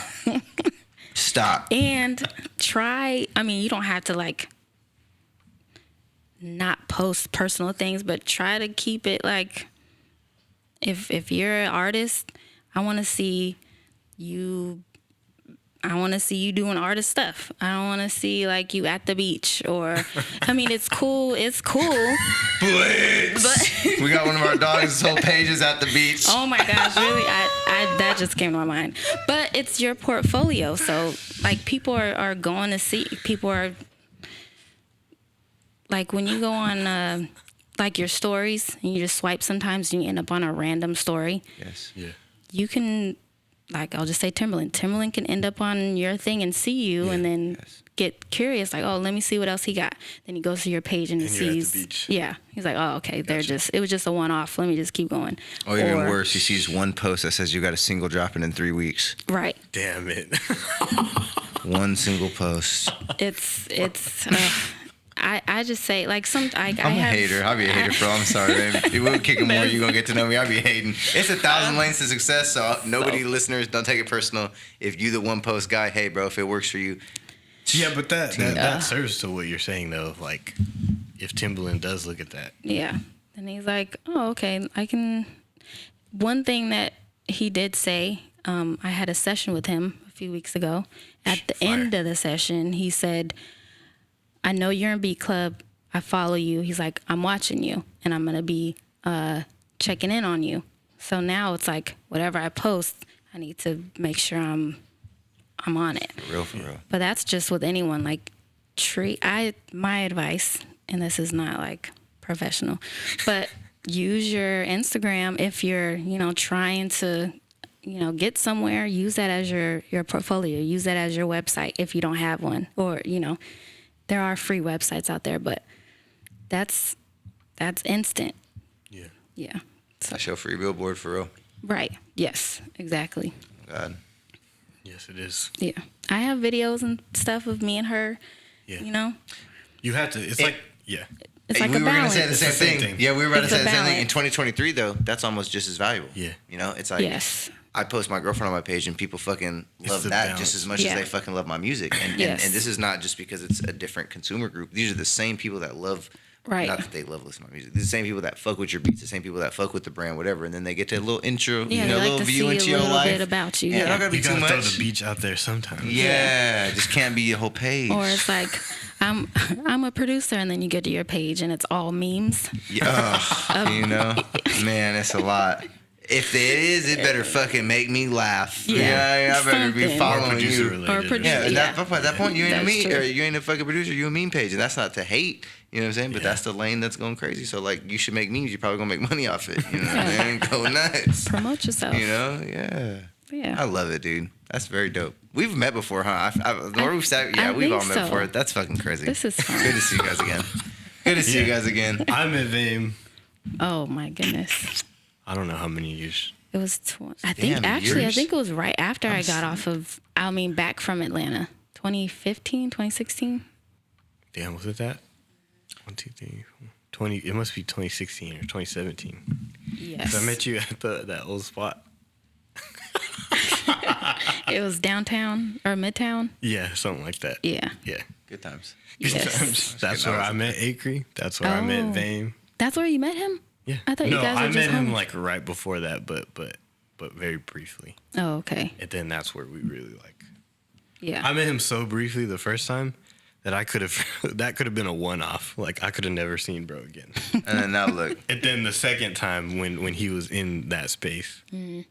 Stop. And try, I mean, you don't have to like not post personal things, but try to keep it like, if you're an artist, I want to see you doing artist stuff. I don't want to see like you at the beach or, I mean, it's cool. Blitz. But We got one of our dogs. His whole page is at the beach. oh my gosh, really? I that just came to my mind. But it's your portfolio, so like people are going to see. People are like when you go on like your stories and you just swipe. Sometimes you end up on a random story. Yes. Yeah. You can, like, I'll just say Timberland. Timberland can end up on your thing and see you, and then get curious, like, oh, let me see what else he got. Then he goes to your page and And you're at the sees. beach. Yeah, he's like, oh, okay, it was just a one-off. Let me just keep going. Or even worse, he sees one post that says you got a single dropping in 3 weeks. Right. Damn it. One single post. It's. I just say like I'm a hater. I'll be a hater, bro. I'm sorry, man. You will kick it more. You're gonna get to know me. I'll be hating. It's 1,000 lanes to success. So nobody, listeners, don't take it personal. If you the one post guy, hey, bro, if it works for you, Yeah, but that serves to what you're saying though. Like, if Timbaland does look at that, Yeah. And he's like, oh, okay, I can. One thing that he did say, I had a session with him a few weeks ago. At the end of the session, he said, I know you're in Beat Club. I follow you. He's like, I'm watching you, and I'm going to be checking in on you. So now it's like, whatever I post, I need to make sure I'm on it. for real. But that's just with anyone. Like, my advice, and this is not like professional, but use your Instagram if you're, trying to, get somewhere. Use that as your portfolio. Use that as your website if you don't have one, or there are free websites out there, but that's instant. yeah. Yeah. So, I show free billboard for real. right. Yes. Exactly. God. Yes, it is. Yeah. I have videos and stuff of me and her. Yeah. You have to. It's like yeah. It's like we a were balance. gonna say the same thing. Yeah, we were about to It's say a the same thing. In balance. 2023, though, that's almost just as valuable. Yeah. It's like Yes. I post my girlfriend on my page, and people fucking love the that balance. just as much as Yeah. they fucking love my music. And this is not just because it's a different consumer group. These are the same people that love. Right. Not that they love listening to my music. These are the same people that fuck with your beats, the same people that fuck with the brand, whatever. And then they get to a little intro, Yeah, a they like little to view see into a your little life. bit about you. Yeah, Yeah. it don't gotta be You too gotta throw much. the beach out there sometimes. Yeah, it just can't be a whole page. Or it's like I'm a producer, and then you get to your page and it's all memes. Man, it's a lot. If it is, it better fucking make me laugh. Yeah, I better be something. following Producer you. related. Or producer. Yeah, at Yeah. that point, you ain't a That's meme, true. or you ain't a fucking producer. You a meme page, and that's not to hate. You know what I'm saying? But that's the lane that's going crazy. So like, you should make memes. You're probably gonna make money off it. You know what I'm saying? Go nuts. Promote yourself. Yeah. Yeah. I love it, dude. That's very dope. We've met before, huh? We've think all met so. before. That's fucking crazy. This is fun. Good to see you guys again. Good to see you guys again. I'm at Vame. Oh my goodness. I don't know how many years. It was. I think Damn, years? it was right after I got off of. Back from Atlanta, 2015, 2016. Damn, was it that? 1, 2, 3, 20. It must be 2016 or 2017. Yes. 'Cause I met you at that old spot. It was downtown or midtown. Yeah, something like that. Yeah. Yeah. Good times. Yes. That's where I met Acre. That's where I met Oh. Vame. That's where you met him. Yeah. I thought you guys were I just met him homies. like right before that, but very briefly. Oh, okay. And then that's where we really like. Yeah. I met him so briefly the first time that I could have that could have been a one-off. Like I could have never seen bro again. And then now look. And then the second time when he was in that space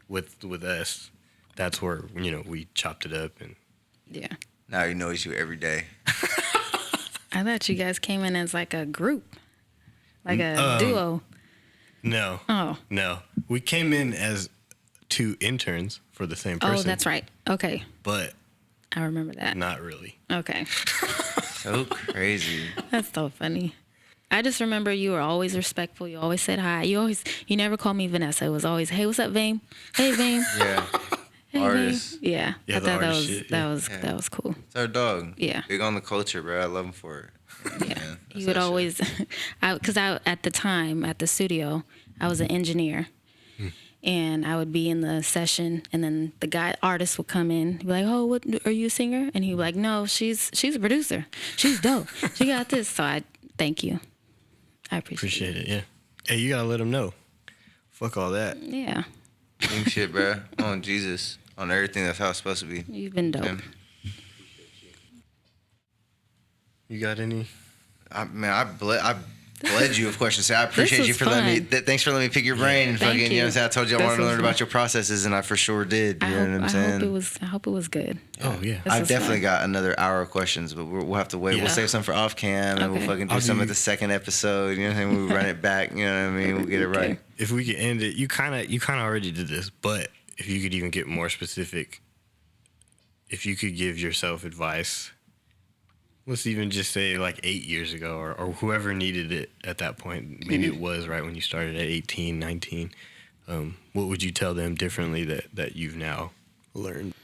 with us, that's where we chopped it up and Yeah. Now he knows you every day. I thought you guys came in as like a group, like a duo. No. Oh. No. We came in as 2 interns for the same person. Oh, that's right. Okay. But I remember that. not really. Okay. So crazy. That's so funny. I just remember you were always respectful. You always said hi. You never called me Vanessa. It was always, hey, what's up, Vame? Hey, Vame. Yeah. Hey, Artist. Vame. Yeah. Yeah, I the thought artist shit, that was cool. It's our dog. Yeah. Big on the culture, bro. I love him for it. Yeah. Man, He would always, because at the time at the studio, I was an engineer. And I would be in the session, and then the artist would come in. He'd be like, "Oh, what are you a singer?" And he'd be like, "No, she's a producer. She's dope. She got this." So I thank you. I appreciate Appreciate it. Yeah. Hey, you gotta let him know. Fuck all that. Yeah, King shit, bro. On Jesus. On everything. That's how it's supposed to be. you've been dope. Man. You got any? I bled you of questions. So I appreciate was you for letting me. fun. Thanks for letting me pick your brain and Thank fucking. You know what I'm saying? I told you I This wanted to was learn fun. about your processes, and I for sure did. You know what I'm I saying? hope it was good. Oh yeah. This I've was definitely fun. got another hour of questions, but we'll have to wait. Yeah. We'll save some for off cam, and we'll Okay. fucking do I'll some do- at the second episode. You know what I'm saying? We'll run it back. You know what I mean? We'll get it right. If we could end it, you kind of already did this, but if you could even get more specific, if you could give yourself advice, let's even just say like 8 years ago or whoever needed it at that point, maybe it was right when you started at 18, 19, what would you tell them differently that you've now learned?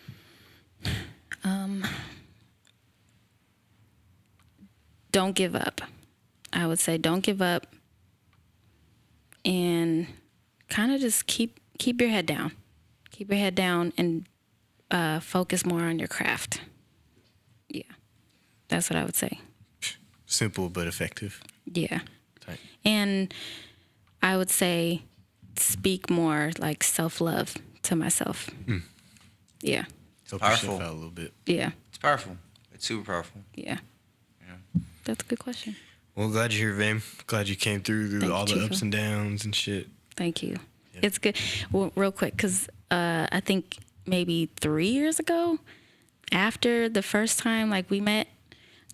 Don't give up. I would say don't give up, and kind of just keep your head down. Keep your head down and focus more on your craft. Yeah, that's what I would say. Simple but effective. Yeah, Tight. and I would say speak more like self-love to myself. Yeah, Help Powerful. yourself out a little bit. yeah, It's powerful. It's super powerful. yeah. That's a good question. Well, glad you're here, Vame. Glad you came through Thank all you, the ups Chico. and downs and shit. Thank you. Yeah. It's good. Well, real quick, because I think maybe 3 years ago, after the first time like we met,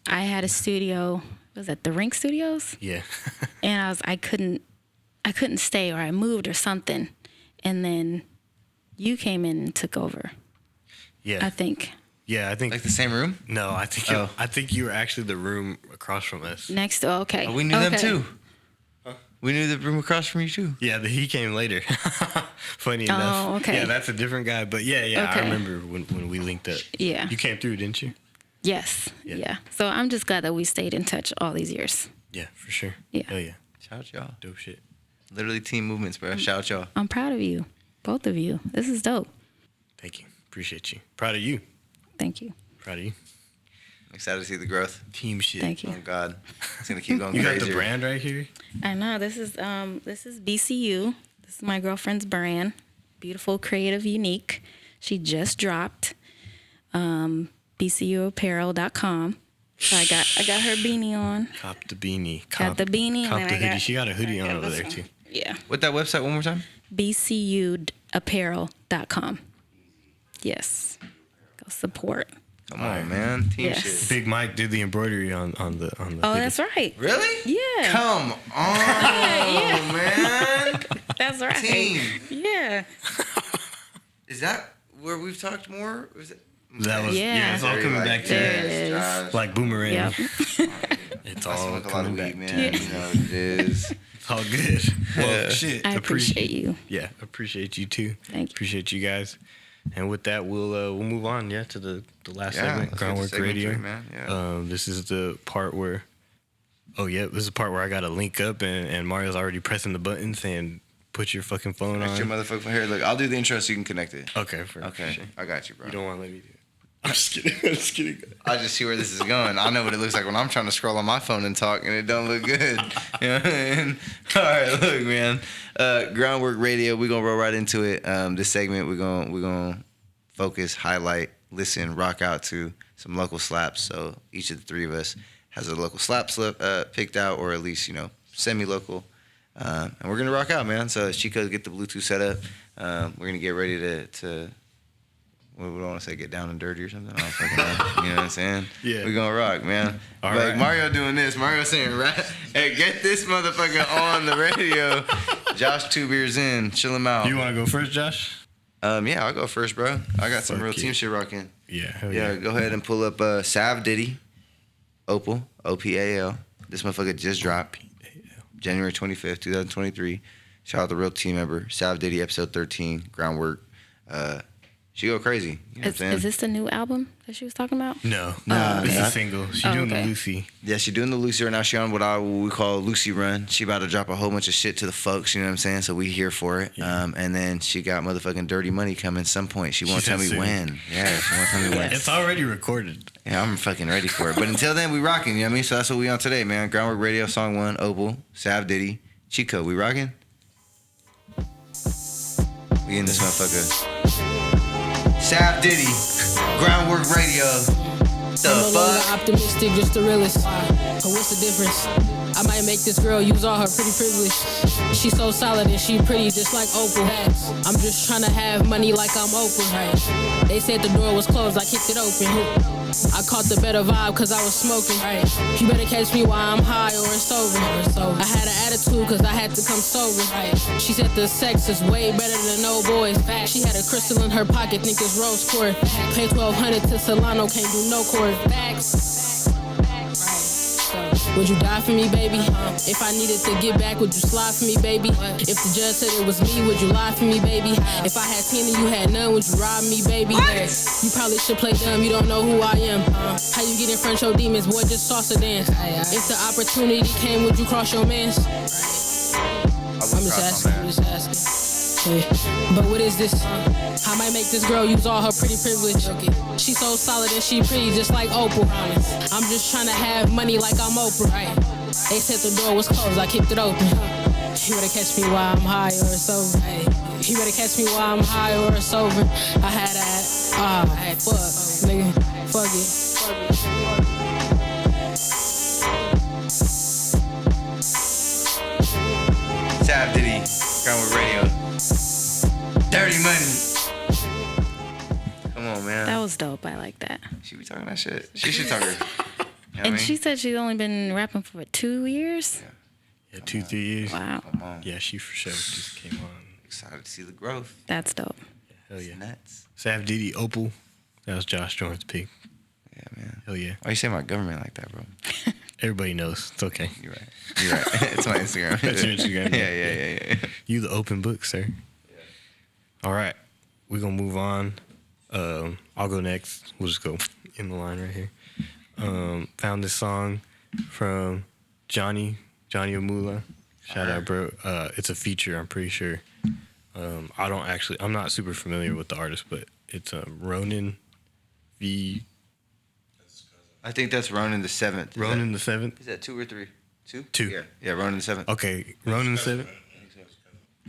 I had a studio. Was that the Rink Studios? Yeah. And I couldn't stay, or I moved or something, and then you came in and took over. Yeah. I think Yeah, I think Like the same room? no, I think Oh. I think you were actually the room across from us. next. To, okay. Oh, we knew them Okay. too. We knew the room across from you too. Yeah, he came later. Funny enough. Oh, okay. Yeah, that's a different guy. But yeah, I Okay. remember when we linked up. Yeah. You came through, didn't you? Yes. Yeah. Yeah. So I'm just glad that we stayed in touch all these years. Yeah, for sure. Yeah. Hell yeah. Shout out y'all. Dope shit. Literally team movements, bro. Shout out y'all. I'm proud of you, both of you. This is dope. Thank you. Appreciate you. Proud of you. Thank you. Proud of you. I'm excited to see the growth. Team shit. Thank Oh you. God, it's gonna keep going You got crazy. the brand right here? I know this is BCU. This is my girlfriend's brand. Beautiful, creative, unique. She just dropped BCUapparel.com. So I got her beanie on. Cop the beanie. Got the beanie, Cop and the then I hoodie. got- She got a hoodie I on got over this there one. too. Yeah. What that website one more time? BCUapparel.com. Yes. Go support. Come on, man. Team Yes. shit. Big Mike did the embroidery on the Oh, hoodie. that's right. Really? Yeah. Come on, man. That's right. Team. Yeah. Is that where we've talked more? Or is it? That was Yeah. it's all coming back to There you. it is. Josh. Like boomerang. Yep. It's I all smoke a lot of coming weed, back. man. You know what it is. It's all good. Well, shit. I appreciate you. Yeah, appreciate you too. Thank you. Appreciate you guys. And with that, we'll move on, to the last Yeah, segment, let's get to Groundwork segment Radio. 3, man. Yeah. This is the part where, this is the part where I got to link up and Mario's already pressing the button saying, put your fucking phone Next your on. motherfucker here. Look, I'll do the intro so you can connect it. Okay, for Okay, sure. I got you, bro. You don't want to let me do it. I'm just kidding. I'm just kidding. I just see where this is going. I know what it looks like when I'm trying to scroll on my phone and talk, and it don't look good. You know what I mean? All right, look, man. Groundwork Radio. We're gonna roll right into it. This segment, we're gonna focus, highlight, listen, rock out to some local slaps. So each of the three of us has a local slap slip picked out, or at least, semi-local. And we're going to rock out, man. So Chico get the Bluetooth set up. We're going to get ready to what do I want to say, get down and dirty or something? I don't fucking know. You know what I'm saying? Yeah. We're going to rock, man. All like right. Mario doing this. Mario saying, hey, get this motherfucker on the radio. Josh 2 beers in. Chill him out. You want to go first, Josh? Yeah, I'll go first, bro. I got some Fuck real it. team shit rocking. Yeah, hell Yeah, go ahead and pull up Sav Diddy, Opal, Opal. This motherfucker just dropped January 25th, 2023. Shout out the real team member, Sav Diddy, episode 13, Groundwork. She go crazy. You know what I'm saying? Is this the new album that she was talking about? No, Nah, this is nah. a single. She doing okay. the Lucy. Yeah, she doing the Lucy right now. She on what we call Lucy Run. She about to drop a whole bunch of shit to the folks, you know what I'm saying? So we here for it. Yeah. And then she got motherfucking Dirty Money coming some point. She won't She tell said me soon. when. Yeah, she won't tell me when. It's already recorded. Yeah, I'm fucking ready for it. But until then, we rocking, you know what I mean? So that's what we on today, man. Groundwork Radio, Song 1, Opal, Sav Diddy, Chico. We rocking? We in this motherfucker. Sav Diddy, Groundwork Radio. The I'm no longer fuck? optimistic, just a realist. But what's the difference? I might make this girl use all her pretty privilege. She's so solid and she pretty, just like Opal. I'm just trying to have money like I'm Opal. They said the door was closed, I kicked it open. I caught the better vibe cause I was smoking. You better catch me while I'm high or sober. I had an attitude cause I had to come sober. She said the sex is way better than old boys. She had a crystal in her pocket, think it's rose quartz. Pay $1,200 to Solano, can't do no chord. Would you die for me, baby? If I needed to get back, would you slide for me, baby? If the judge said it was me, would you lie for me, baby? If I had 10 and you had none, would you rob me, baby? You probably should play dumb, you don't know who I am. How you get in front of your demons, boy, just salsa dance. If the opportunity came, would you cross your mans? I'm just asking. Yeah. But what is this? I might make this girl use all her pretty privilege. She's so solid and she pretty, just like Opal. I'm just trying to have money like I'm Oprah. They said the door was closed, I kicked it open. You better catch me while I'm high or sober. You better catch me while I'm high or sober. I had that. Fuck, nigga. Fuck it. Sav Diddy, Groundwork Radio. Dirty Money. Come on, man. That was dope. I like that. She be talking that shit. She should talk her. You know what I And mean? she said she's only been rapping for 2 years. Yeah, 2-3 years. Wow, Come on. Yeah, she for sure just came on. Excited to see the growth. that's dope. Hell yeah. Nuts. Sav Diddy, Opal. That was Josh Jordan's pick. Yeah, man. Hell yeah. Why you say my government like that, bro? Everybody knows. It's okay. You're right. You're right. It's my Instagram. That's your Instagram. Yeah. You the open book, sir. All right. We're going to move on. I'll go next. We'll just go in the line right here. Found this song from Johnny Omula. Shout out, bro. It's a feature, I'm pretty sure. I'm not super familiar with the artist, but it's Ronin V. I think that's Ronin the 7th. Ronin the 7th? Is that 2 or 3? 2? 2. Yeah, Ronin the 7th. Okay, Ronin the 7th.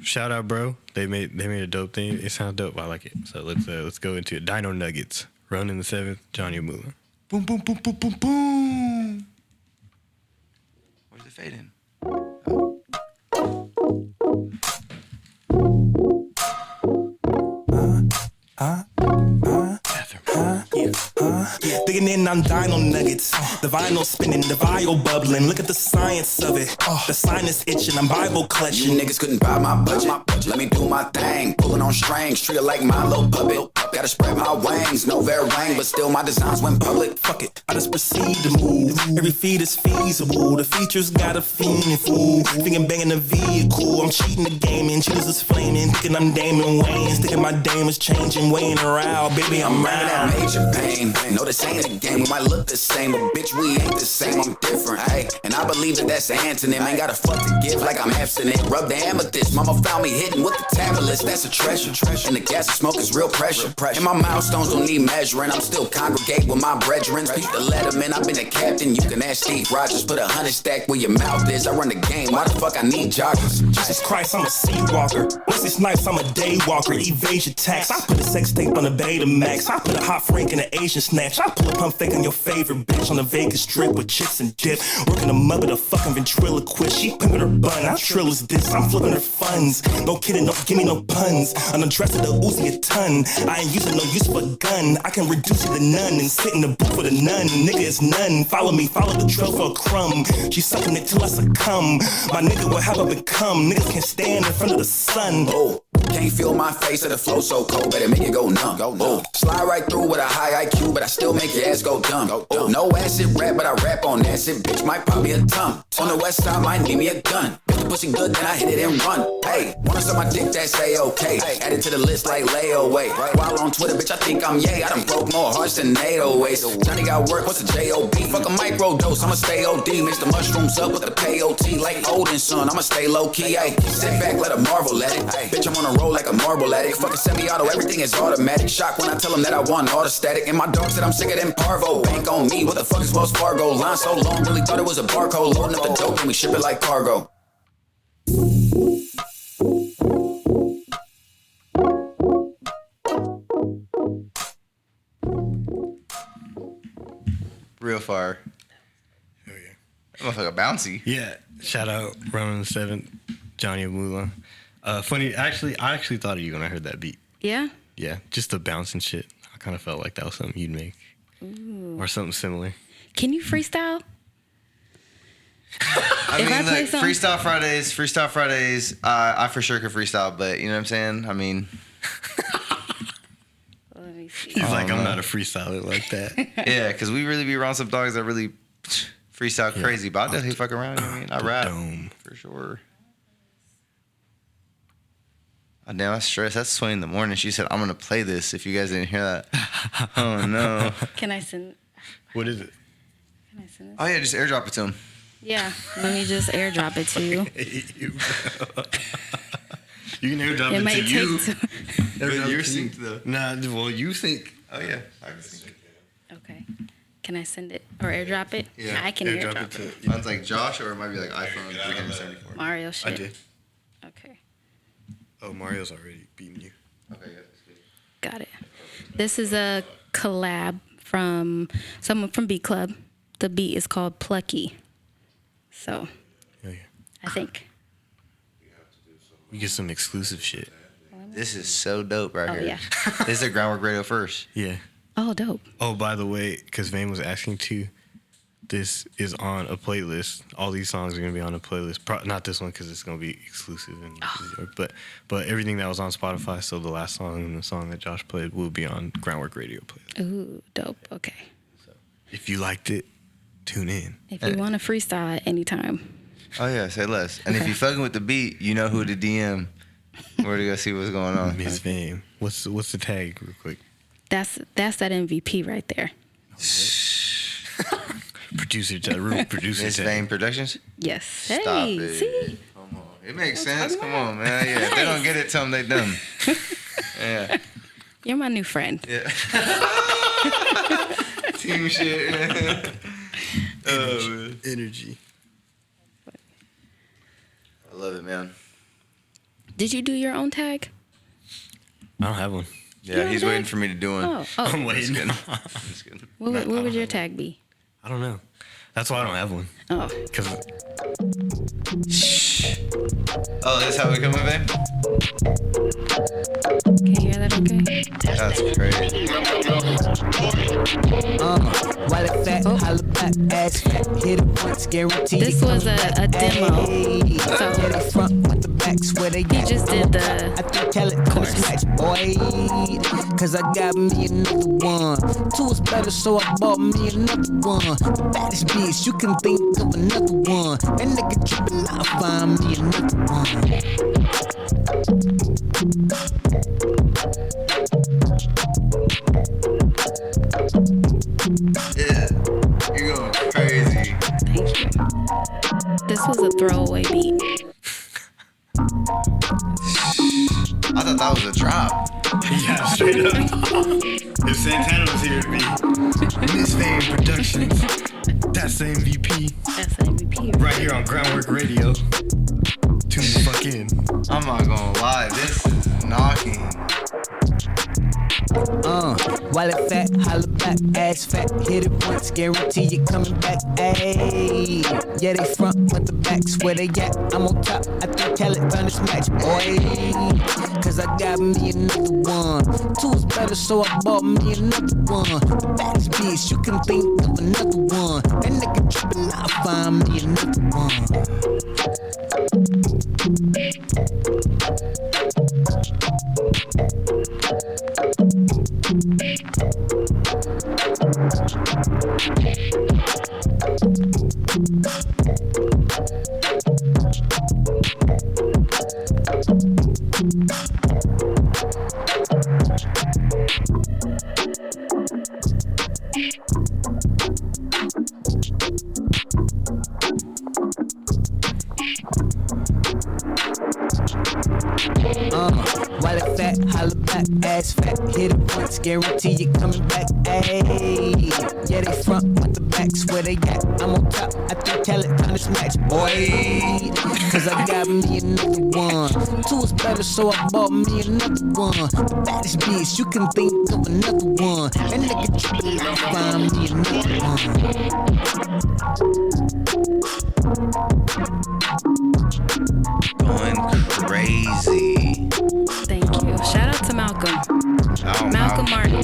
Shout out, bro. They made a dope thing. It sounds dope. I like it. So let's go into it. Dino Nuggets. Ronin the 7th. Johnny Omula. Boom, boom, boom, boom, boom, boom. Where's the fade in? Digging in on Dino Nuggets. The vinyl spinning, the vial bubbling. Look at the science of it. The sign is itching, I'm Bible clutching. You niggas couldn't buy my budget. Let me do my thing. Pulling on strings, treat it like my little puppet. Gotta spread my wings, no very rain, but still my designs went public. Fuck it, I just proceed to move. Every feed is feasible. The features got a fiend fool. Thinking banging the vehicle. I'm cheating the game and cheaters is flaming. Thinking I'm Damon Wayans. Thinking my dame is changing, weighing her out. Baby, I'm Remember that out. major pain. No, this ain't a game. We might look the same, but bitch, we ain't the same. I'm different, hey. And I believe that that's an antonym. Ain't got a fuck to give like I'm abstinent. Rub the amethyst. Mama found me hidden with the tablets. That's a treasure. And the gas of smoke is real pressure. pressure. And my milestones don't need measuring. I'm still congregate with my brethren. Beat the letterman, I've been a captain. You can ask Steve Rogers. Put 100 stack where your mouth is. I run the game. Why the fuck I need joggers? Jesus Christ, I'm a sea walker. Once it's nice, I'm a day walker. Evade your tax. I put a sex tape on the Betamax. I put a hot freak in an Asian snatch. I pull a pump fake on your favorite bitch on the Vegas strip with chicks and dip. Working a mother with a fucking ventriloquist. She pimping her bun. How trill is this? I'm flipping her funds. No kidding, no give me no puns. On the dress of the Uzi a ton. I ain't using no use for a gun. I can reduce you to none and sit in the booth with a nun. Nigga is none. Follow me, follow the trail for a crumb. She sucking it till I succumb. My nigga, what have I become? Niggas can't stand in front of the sun. Oh, can't feel my face or the flow so cold, better make it go numb. Oh, slide right through with a high IQ, but I still make your ass go dumb. Oh, no acid rap, but I rap on acid. Bitch might pop me a tongue. On the west side, might need me a gun. If the pussy good, then I hit it and run. Hey, wanna suck my dick, that say okay. Add it to the list like layaway. While on Twitter, bitch, I think I'm yay. I done broke more hearts than 808s. Johnny got work, what's a J.O.B.? Fuck a micro dose, I'ma stay O.D. Mix the mushrooms up with the peyote like Odin, son. I'ma stay low-key, ayy. Sit back, let a marvel at it. Bitch, I'm on a roll like a marble addict. Fucking semi-auto, everything is automatic. Shock when I tell them that I want auto static. And my dog said I'm sicker than Parvo. Bank on me, what the fuck is Wells Fargo? Line so long, really thought it was a barcode. Loading up the dope and we ship it like cargo. Real fire. Oh yeah. That motherfucker bouncy. Yeah. Shout out Ronin 7, Johnny Amula. Funny, actually, I actually thought of you when I heard that beat. Yeah? Yeah, just the bounce and shit. I kind of felt like that was something you'd make. Ooh. Or something similar. Can you freestyle? I mean, look, Freestyle Fridays, I for sure could freestyle, but you know what I'm saying? I mean... Let me see. He's like, I'm not a freestyler like that. Yeah, because we really be around some dogs that really freestyle crazy, but I definitely fuck around, you know what I mean? I rap, for sure. Oh, damn, I stressed. That's 20 in the morning. She said, I'm going to play this if you guys didn't hear that. Oh, no. Can I send... What is it? Can I send this? Oh, yeah, just airdrop it to him. Yeah, let me just airdrop it to you. You can airdrop It it might to you. But you're synced, though. Nah, well, you think. Oh, yeah. I can sync. Okay. Can I send it or airdrop it? Yeah. I can airdrop it. to you. Mine's like Josh, or it might be like iPhone 374. Mario shit. I did. Okay. Oh, Mario's already beating you. Okay, yeah, that's good. Got it. This is a collab from someone from Beat Club. The beat is called Plucky. So, Oh, yeah. I think. We get some exclusive shit. This is so dope right Oh, here. yeah. This is a Wrk Radio first. Yeah. Oh, dope. Oh, by the way, because Vame was asking too, this is on a playlist. All these songs are going to be on a playlist. Not this one because it's going to be exclusive in New York, but everything that was on Spotify, so the last song and the song that Josh played will be on Wrk Radio playlist. Ooh, dope. Okay. So if you liked it, tune in. If you want to freestyle at any time. Oh, yeah, say less. And if you fucking with the beat, you know who to DM. Where to go see what's going on. Miss Vame. What's the tag real quick? That's that MVP right there. Producer tag. Producer Miss tag. Vame Productions? Yes. Stop Hey, it. see? Come on. It makes I'm sense. talking Come on, man. Yeah, if they don't get it, tell them they dumb. Yeah. You're my new friend. Yeah. Team shit. Energy. I love it, man. Did you do your own tag? I don't have one. Yeah, You he's don't waiting have- for me to do one. Oh, I'm waiting. Just kidding. what would your tag be? I don't know. That's why I don't have one. Oh, Cause Oh, that's how we come in, babe? can you hear that okay? That's crazy. While it fat, holla back, ass fat, hit it once, guaranteed. This was a demo. So Yeah, they front with the backs where they he just did the I think tell it course match, boy. Cause I got me another one. Two is better, so I bought me another one. The baddest bitch, you can think of another one. That nigga trippin', I'll find me another one. Yeah. You're going crazy. thank you. This was a throwaway beat. I thought that was a drop. Yeah, straight up. If Santana was here, it'd be Miss Vame Productions. That's the MVP. That's the MVP. Right here on Groundwork Radio. Tune the fuck in. I'm not gonna lie, this is knocking. While it fat, holla back, ass fat, hit it once, guarantee you coming back, ayy. Yeah, they front, but the back's where they at. I'm on top, I think Khaled found this match, boy. Cause I got me another one. Two is better, so I bought me another one. The baddest bitch, you can think of another one. That nigga trippin', I'll find me another one. While it fat, holla back, ass fat, hit it once, guarantee you coming back, ayy. Yeah, they front, but the back's where they at. I'm on top, I think Khaled found this match, boy. Cause I got me another one. Two is better, so I bought me another one. The baddest bitch, you can think of another one. That nigga trippin', I'll find me another one. Going crazy. Thank you. Shout out to Malcolm. Oh, Malcolm Martin.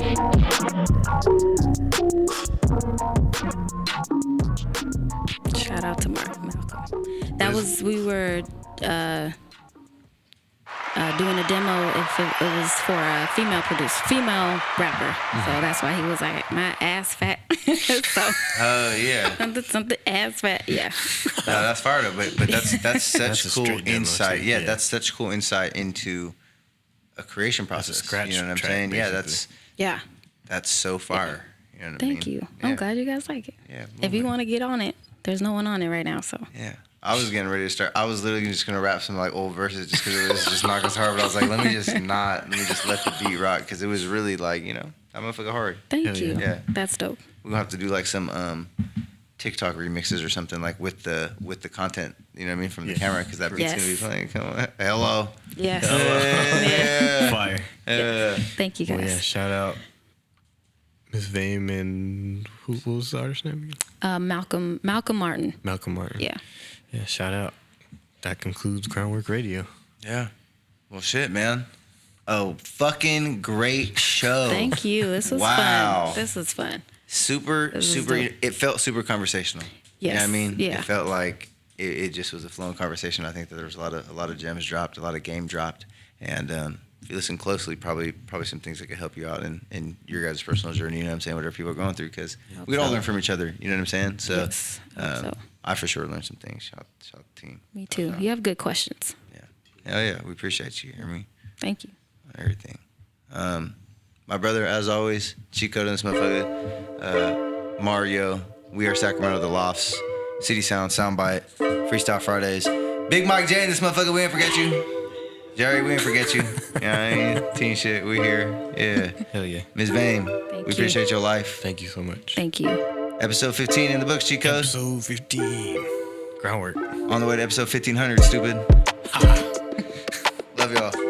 Shout out to Malcolm. That was, we were doing a demo. If it was for a female rapper. So that's why he was like, my ass fat. So. Oh yeah. Something ass fat. Yeah. No, that's fire though. But that's such That's cool straight demo insight. too, Yeah, yeah. that's such cool insight into a creation process. scratch You know what I'm track, saying? Yeah, basically. Yeah. that's so fire. You know what I mean? Thank you. Yeah. I'm glad you guys like it. Yeah. If you want to get on it, there's no one on it right now. So. Yeah. I was getting ready to start. I was literally just gonna rap some like old verses just because it was just not as hard. But I was like, let me just let the beat rock because it was really like, you know, that motherfucker hard. Thank Hell you. yeah. That's dope. We're gonna have to do like some TikTok remixes or something like with the content. You know what I mean from the camera because that beat's Yes. gonna be playing. Come on, hello. Yes. Yeah. Fire. Thank you Well, yeah, guys. shout out Miss Vame and what was the artist name again? Malcolm Martin. Malcolm Martin. Yeah. Yeah, shout out. That concludes Groundwork Radio. Yeah. Well, shit, man. Oh, fucking great show. Thank you. This was Wow. fun. This was fun. Super. was dope. It felt super conversational. You know Yes. what I mean? Yeah. It felt like it just was a flowing conversation. I think that there was a lot of gems dropped, a lot of game dropped, and if you listen closely, probably some things that could help you out in your guys' personal journey. You know what I'm saying? Whatever people are going through, because we could all learn from each other. You know what I'm saying? So, Yes, I hope so. I for sure learned some things. Shout out to the team. Me too. You have good questions. Yeah. Hell yeah. We appreciate you. Hear me? Thank you. Everything. My brother, as always, Chico to this motherfucker. Mario, We Are Sacramento, The Lofts, CitySound, Soundbyte, Freestyle Fridays. Big Mike J in this motherfucker, we ain't forget you. Jerry, we ain't forget you. You know what I mean? Teen shit, we here. Yeah. Hell yeah. Ms. Vame, Thank we you. appreciate your life. Thank you so much. Thank you. Episode 15 in the books, Chico. Episode 15. Groundwork. On the way to episode 1500, stupid. Love y'all.